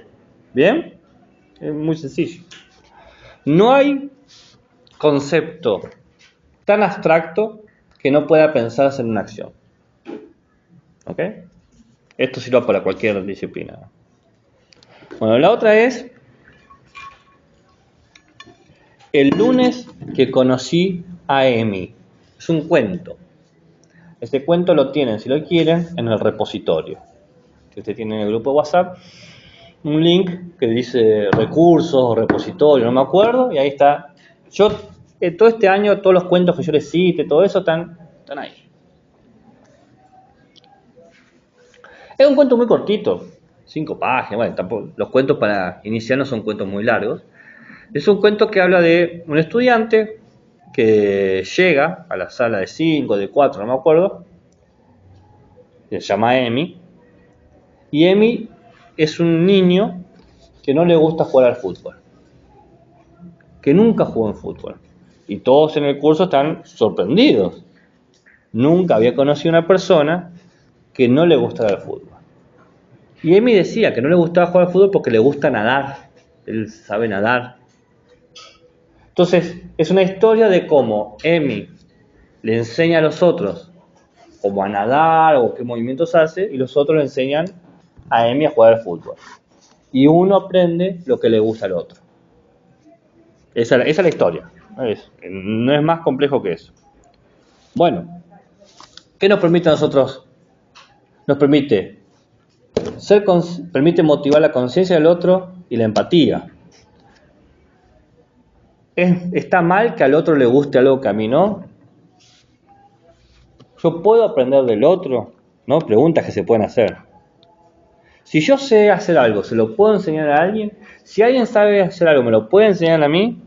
¿Bien? Es muy sencillo. No hay concepto tan abstracto que no pueda pensarse en una acción. ¿Ok? Esto sirve para cualquier disciplina. Bueno, la otra es el lunes que conocí a Emi. Es un cuento. Este cuento lo tienen, si lo quieren, en el repositorio. Si usted tiene en el grupo de WhatsApp un link que dice recursos o repositorio, no me acuerdo, y ahí está. Yo todo este año, todos los cuentos que yo les cite, todo eso están ahí. Es un cuento muy cortito, 5 páginas, bueno, tampoco, los cuentos para iniciar no son cuentos muy largos. Es un cuento que habla de un estudiante que llega a la sala de 5, de 4, no me acuerdo, se llama Emi, y Emi es un niño que no le gusta jugar al fútbol, que nunca jugó en fútbol. Y todos en el curso están sorprendidos. Nunca había conocido a una persona que no le gustara el fútbol. Y Emi decía que no le gustaba jugar al fútbol porque le gusta nadar. Él sabe nadar. Entonces, es una historia de cómo Emi le enseña a los otros cómo a nadar o qué movimientos hace, y los otros le enseñan a Emi a jugar al fútbol. Y uno aprende lo que le gusta al otro. Esa es la historia. No es más complejo que eso. Bueno, ¿qué nos permite a nosotros? Nos permite permite motivar la conciencia del otro y la empatía. ¿Está mal que al otro le guste algo que a mí no? ¿Yo puedo aprender del otro? ¿No? Preguntas que se pueden hacer. Si yo sé hacer algo, ¿se lo puedo enseñar a alguien? Si alguien sabe hacer algo, ¿me lo puede enseñar a mí?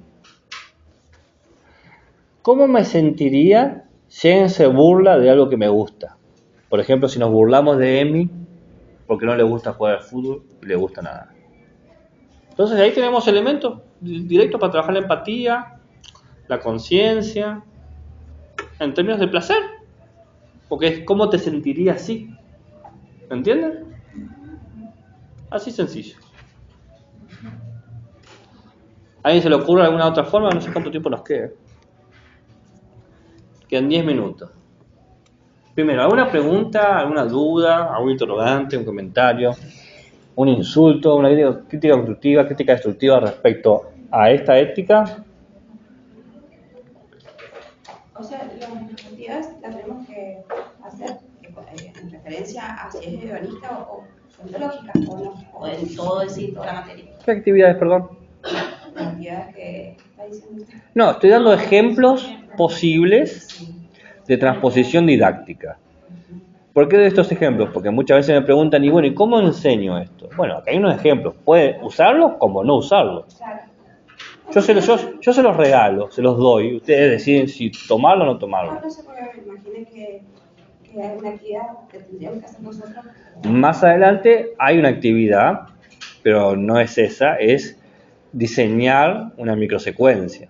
¿Cómo me sentiría si alguien se burla de algo que me gusta? Por ejemplo, si nos burlamos de Emi porque no le gusta jugar al fútbol y le gusta nadar. Entonces ahí tenemos elementos directos para trabajar la empatía, la conciencia, en términos de placer. Porque es cómo te sentirías así. ¿Me entienden? Así sencillo. ¿A alguien se le ocurre alguna otra forma? No sé cuánto tiempo nos queda. Quedan 10 minutos. Primero, ¿alguna pregunta, alguna duda, algún interrogante, un comentario, un insulto, una crítica constructiva, crítica destructiva respecto a esta ética? O sea, las actividades las tenemos que hacer en referencia a si es hedonista o ontológica o no, o en todo decir toda la materia. ¿Qué actividades, perdón? Las actividades que está diciendo usted. No, estoy dando ejemplos posibles de transposición didáctica. ¿Por qué de estos ejemplos? Porque muchas veces me preguntan, y bueno, ¿y cómo enseño esto? Bueno, acá hay unos ejemplos. Puede usarlos como no usarlos. Claro. Yo se los regalo, se los doy. Ustedes deciden si tomarlo o no tomarlo. No sé, porque me imaginé que hay una actividad que tendríamos que hacer nosotros. Más adelante hay una actividad, pero no es esa, es diseñar una microsecuencia.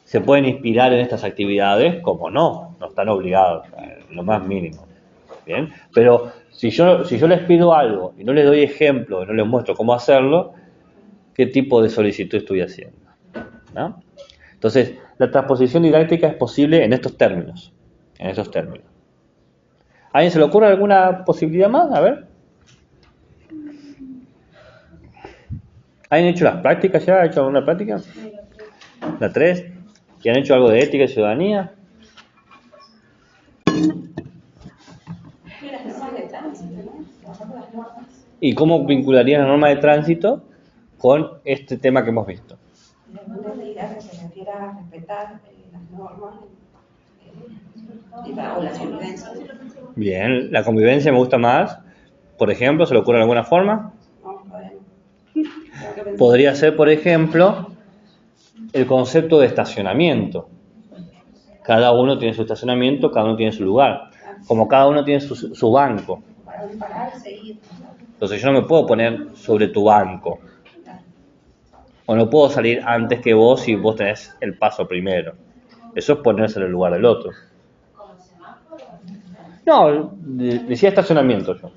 Se pueden inspirar en estas actividades, como no están obligados, lo más mínimo. ¿Bien? Pero si yo les pido algo y no les doy ejemplo, y no les muestro cómo hacerlo, ¿qué tipo de solicitud estoy haciendo? ¿No? Entonces, la transposición didáctica es posible en estos términos. ¿A alguien se le ocurre alguna posibilidad más? A ver. ¿Han hecho las prácticas ya? ¿Han hecho alguna práctica? La 3. ¿Y han hecho algo de ética y ciudadanía? ¿Y cómo vincularían la norma de tránsito con este tema que hemos visto? Una actividad que se refiere a respetar las normas y la convivencia. Bien, la convivencia me gusta más. Por ejemplo, ¿se le ocurre alguna forma? No, Podría ser, por ejemplo, el concepto de estacionamiento. Cada uno tiene su estacionamiento, cada uno tiene su lugar. Como cada uno tiene su banco. Parar y seguir. Entonces yo no me puedo poner sobre tu banco. O no puedo salir antes que vos si vos tenés el paso primero. Eso es ponerse en el lugar del otro. No, decía estacionamiento yo.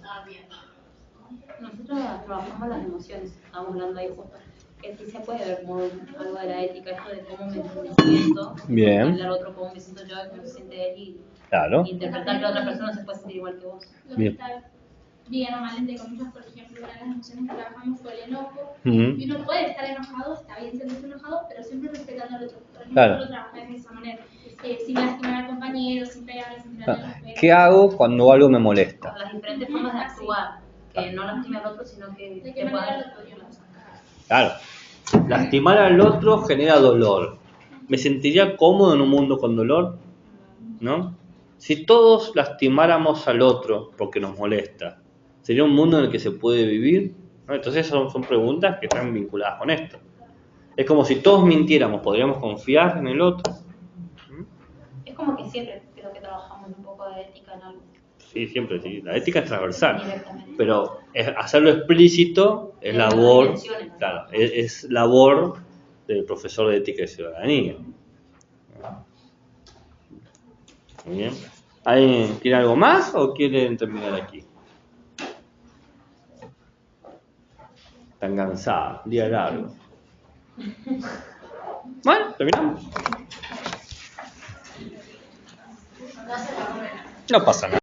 Nosotros trabajamos las emociones, estábamos hablando ahí justo. Que sí se puede ver como algo de la ética, esto de cómo me siento. Bien. Hablar otro cómo me siento yo, cómo se siente él y Claro. interpretar que otra persona se puede sentir igual que vos. Lo que está bien o mal, entre comillas, por ejemplo, una de las emociones que trabajamos fue el enojo. Y uno puede estar enojado, está bien sentirse enojado, pero siempre respetando al otro. Por ejemplo, Claro. yo lo trabajé de esa manera, sin lastimar al compañero, sin pegarle, sin tirarle los pelos. ¿Qué hago cuando algo me molesta? Las diferentes formas de actuar, que no lastime al otro, sino que ¿De qué manera pueda... lo podríamos sacar? Claro. Lastimar al otro genera dolor. ¿Me sentiría cómodo en un mundo con dolor? ¿No? Si todos lastimáramos al otro porque nos molesta, ¿sería un mundo en el que se puede vivir? ¿No? Entonces son preguntas que están vinculadas con esto. Es como si todos mintiéramos, ¿podríamos confiar en el otro? Es como que siempre creo que trabajamos un poco de ética en algo. Sí, siempre, sí. La ética es transversal. Directamente. Pero hacerlo explícito es labor, claro, es labor del profesor de ética y ciudadanía. Muy bien. ¿Alguien tiene algo más o quieren terminar aquí? Están cansados, día largo. Bueno, terminamos. No pasa nada.